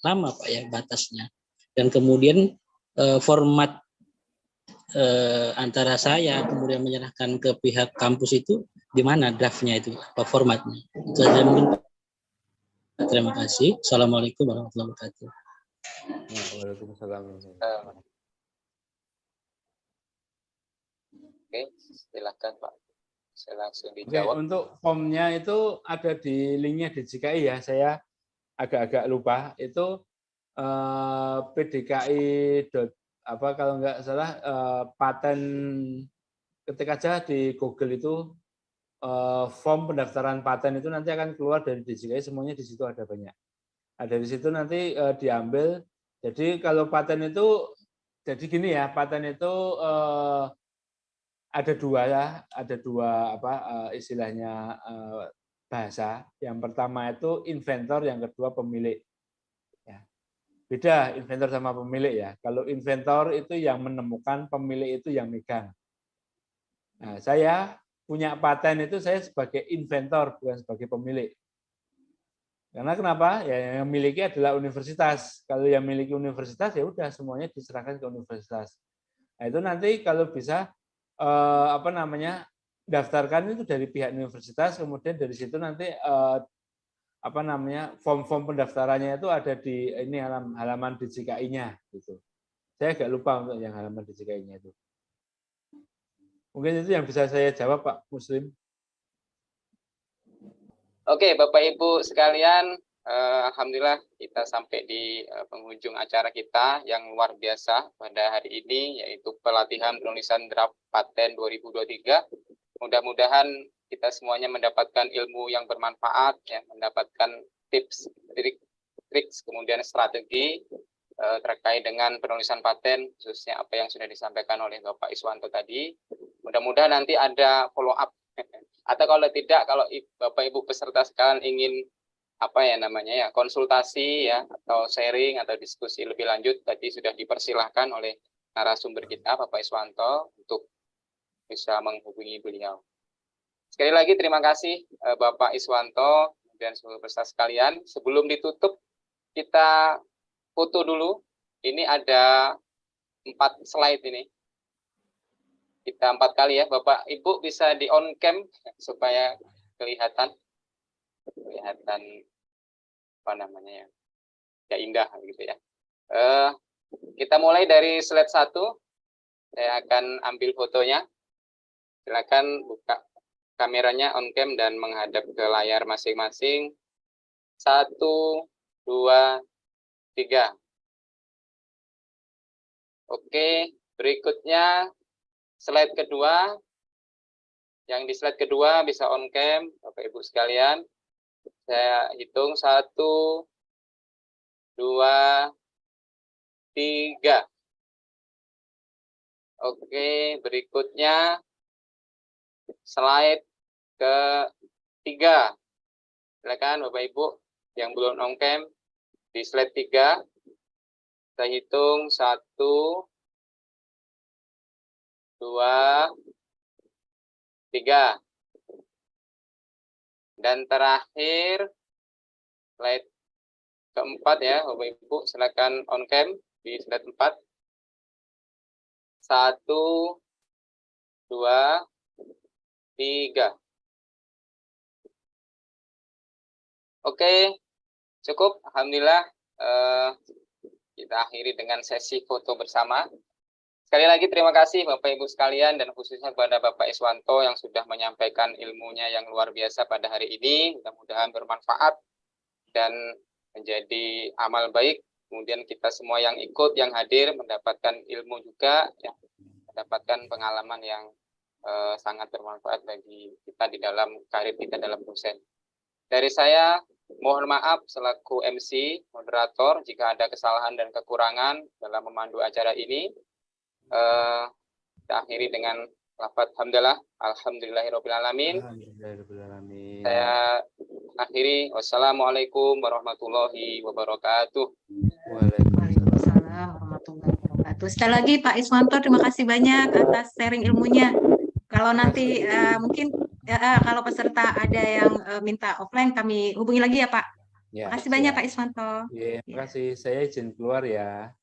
lama Pak ya batasnya? Dan kemudian format antara saya kemudian menyerahkan ke pihak kampus itu di mana draftnya itu, apa formatnya? Itu saja mungkin. Terima kasih. Assalamualaikum warahmatullahi wabarakatuh. Waalaikumsalam. Oke, silakan Pak. Saya langsung Oke, dijawab. untuk formnya itu ada di linknya DJKI ya. Saya agak-agak lupa. Itu PDKI kalau nggak salah paten, ketik aja di Google itu form pendaftaran paten itu nanti akan keluar dari DJKI, semuanya di situ ada banyak. Ada di situ nanti diambil. Jadi kalau paten itu jadi gini ya, paten itu ada dua istilahnya bahasa. Yang pertama itu inventor, yang kedua pemilik. Ya. Beda inventor sama pemilik ya. Kalau inventor itu yang menemukan, pemilik itu yang megang. Nah, saya punya paten itu saya sebagai inventor, bukan sebagai pemilik. Karena kenapa? Ya yang memiliki adalah universitas. Kalau yang memiliki universitas ya udah semuanya diserahkan ke universitas. Nah, itu nanti kalau bisa daftarkan itu dari pihak universitas, kemudian dari situ nanti form-form pendaftarannya itu ada di ini halaman DJKI-nya gitu. Saya agak lupa untuk yang halaman DJKI-nya itu. Mungkin itu yang bisa saya jawab Pak Muslim. Oke, Bapak Ibu sekalian, alhamdulillah kita sampai di penghujung acara kita yang luar biasa pada hari ini, yaitu pelatihan penulisan draft paten 2023. Mudah-mudahan kita semuanya mendapatkan ilmu yang bermanfaat, ya, mendapatkan tips, trik, kemudian strategi terkait dengan penulisan paten, khususnya apa yang sudah disampaikan oleh Bapak Iswanto tadi. Mudah-mudahan nanti ada follow up. Atau kalau tidak, kalau Bapak Ibu peserta sekalian ingin konsultasi ya, atau sharing atau diskusi lebih lanjut, tadi sudah dipersilahkan oleh narasumber kita Bapak Iswanto untuk bisa menghubungi beliau. Sekali lagi terima kasih Bapak Iswanto dan seluruh peserta sekalian. Sebelum ditutup, kita foto dulu. Ini ada 4 slide ini. Kita 4 kali ya, Bapak Ibu bisa di on cam supaya kelihatan ya indah gitu ya. Kita mulai dari slide 1. Saya akan ambil fotonya. Silakan buka kameranya on cam dan menghadap ke layar masing-masing. 1, 2, 3. Oke, berikutnya slide kedua. Yang di slide kedua bisa on cam, Bapak Ibu sekalian. Saya hitung 1, 2, 3. Oke, berikutnya slide ketiga. Silakan Bapak Ibu yang belum on cam di slide 3. Saya hitung 1, 2, 3. Dan terakhir slide keempat ya Bapak Ibu, silakan on cam di slide 4. 1, 2, 3. Oke, cukup. Alhamdulillah kita akhiri dengan sesi foto bersama. Sekali lagi terima kasih Bapak Ibu sekalian dan khususnya kepada Bapak Iswanto yang sudah menyampaikan ilmunya yang luar biasa pada hari ini. Mudah-mudahan bermanfaat dan menjadi amal baik. Kemudian kita semua yang ikut, yang hadir mendapatkan ilmu juga, ya, mendapatkan pengalaman yang sangat bermanfaat bagi kita di dalam karir kita dalam dosen. Dari saya, mohon maaf selaku MC, moderator, jika ada kesalahan dan kekurangan dalam memandu acara ini. Kita akhiri dengan lafaz hamdalah, alhamdulillahirrahmanirrahim. Saya akhiri, wassalamualaikum warahmatullahi wabarakatuh. Waalaikumsalam warahmatullahi wabarakatuh. Sekali lagi Pak Iswanto, terima kasih banyak atas sharing ilmunya. Kalau nanti mungkin kalau peserta ada yang minta offline, kami hubungi lagi ya Pak. Ya, Terima kasih banyak Pak Iswanto. Terima kasih. Saya izin keluar ya.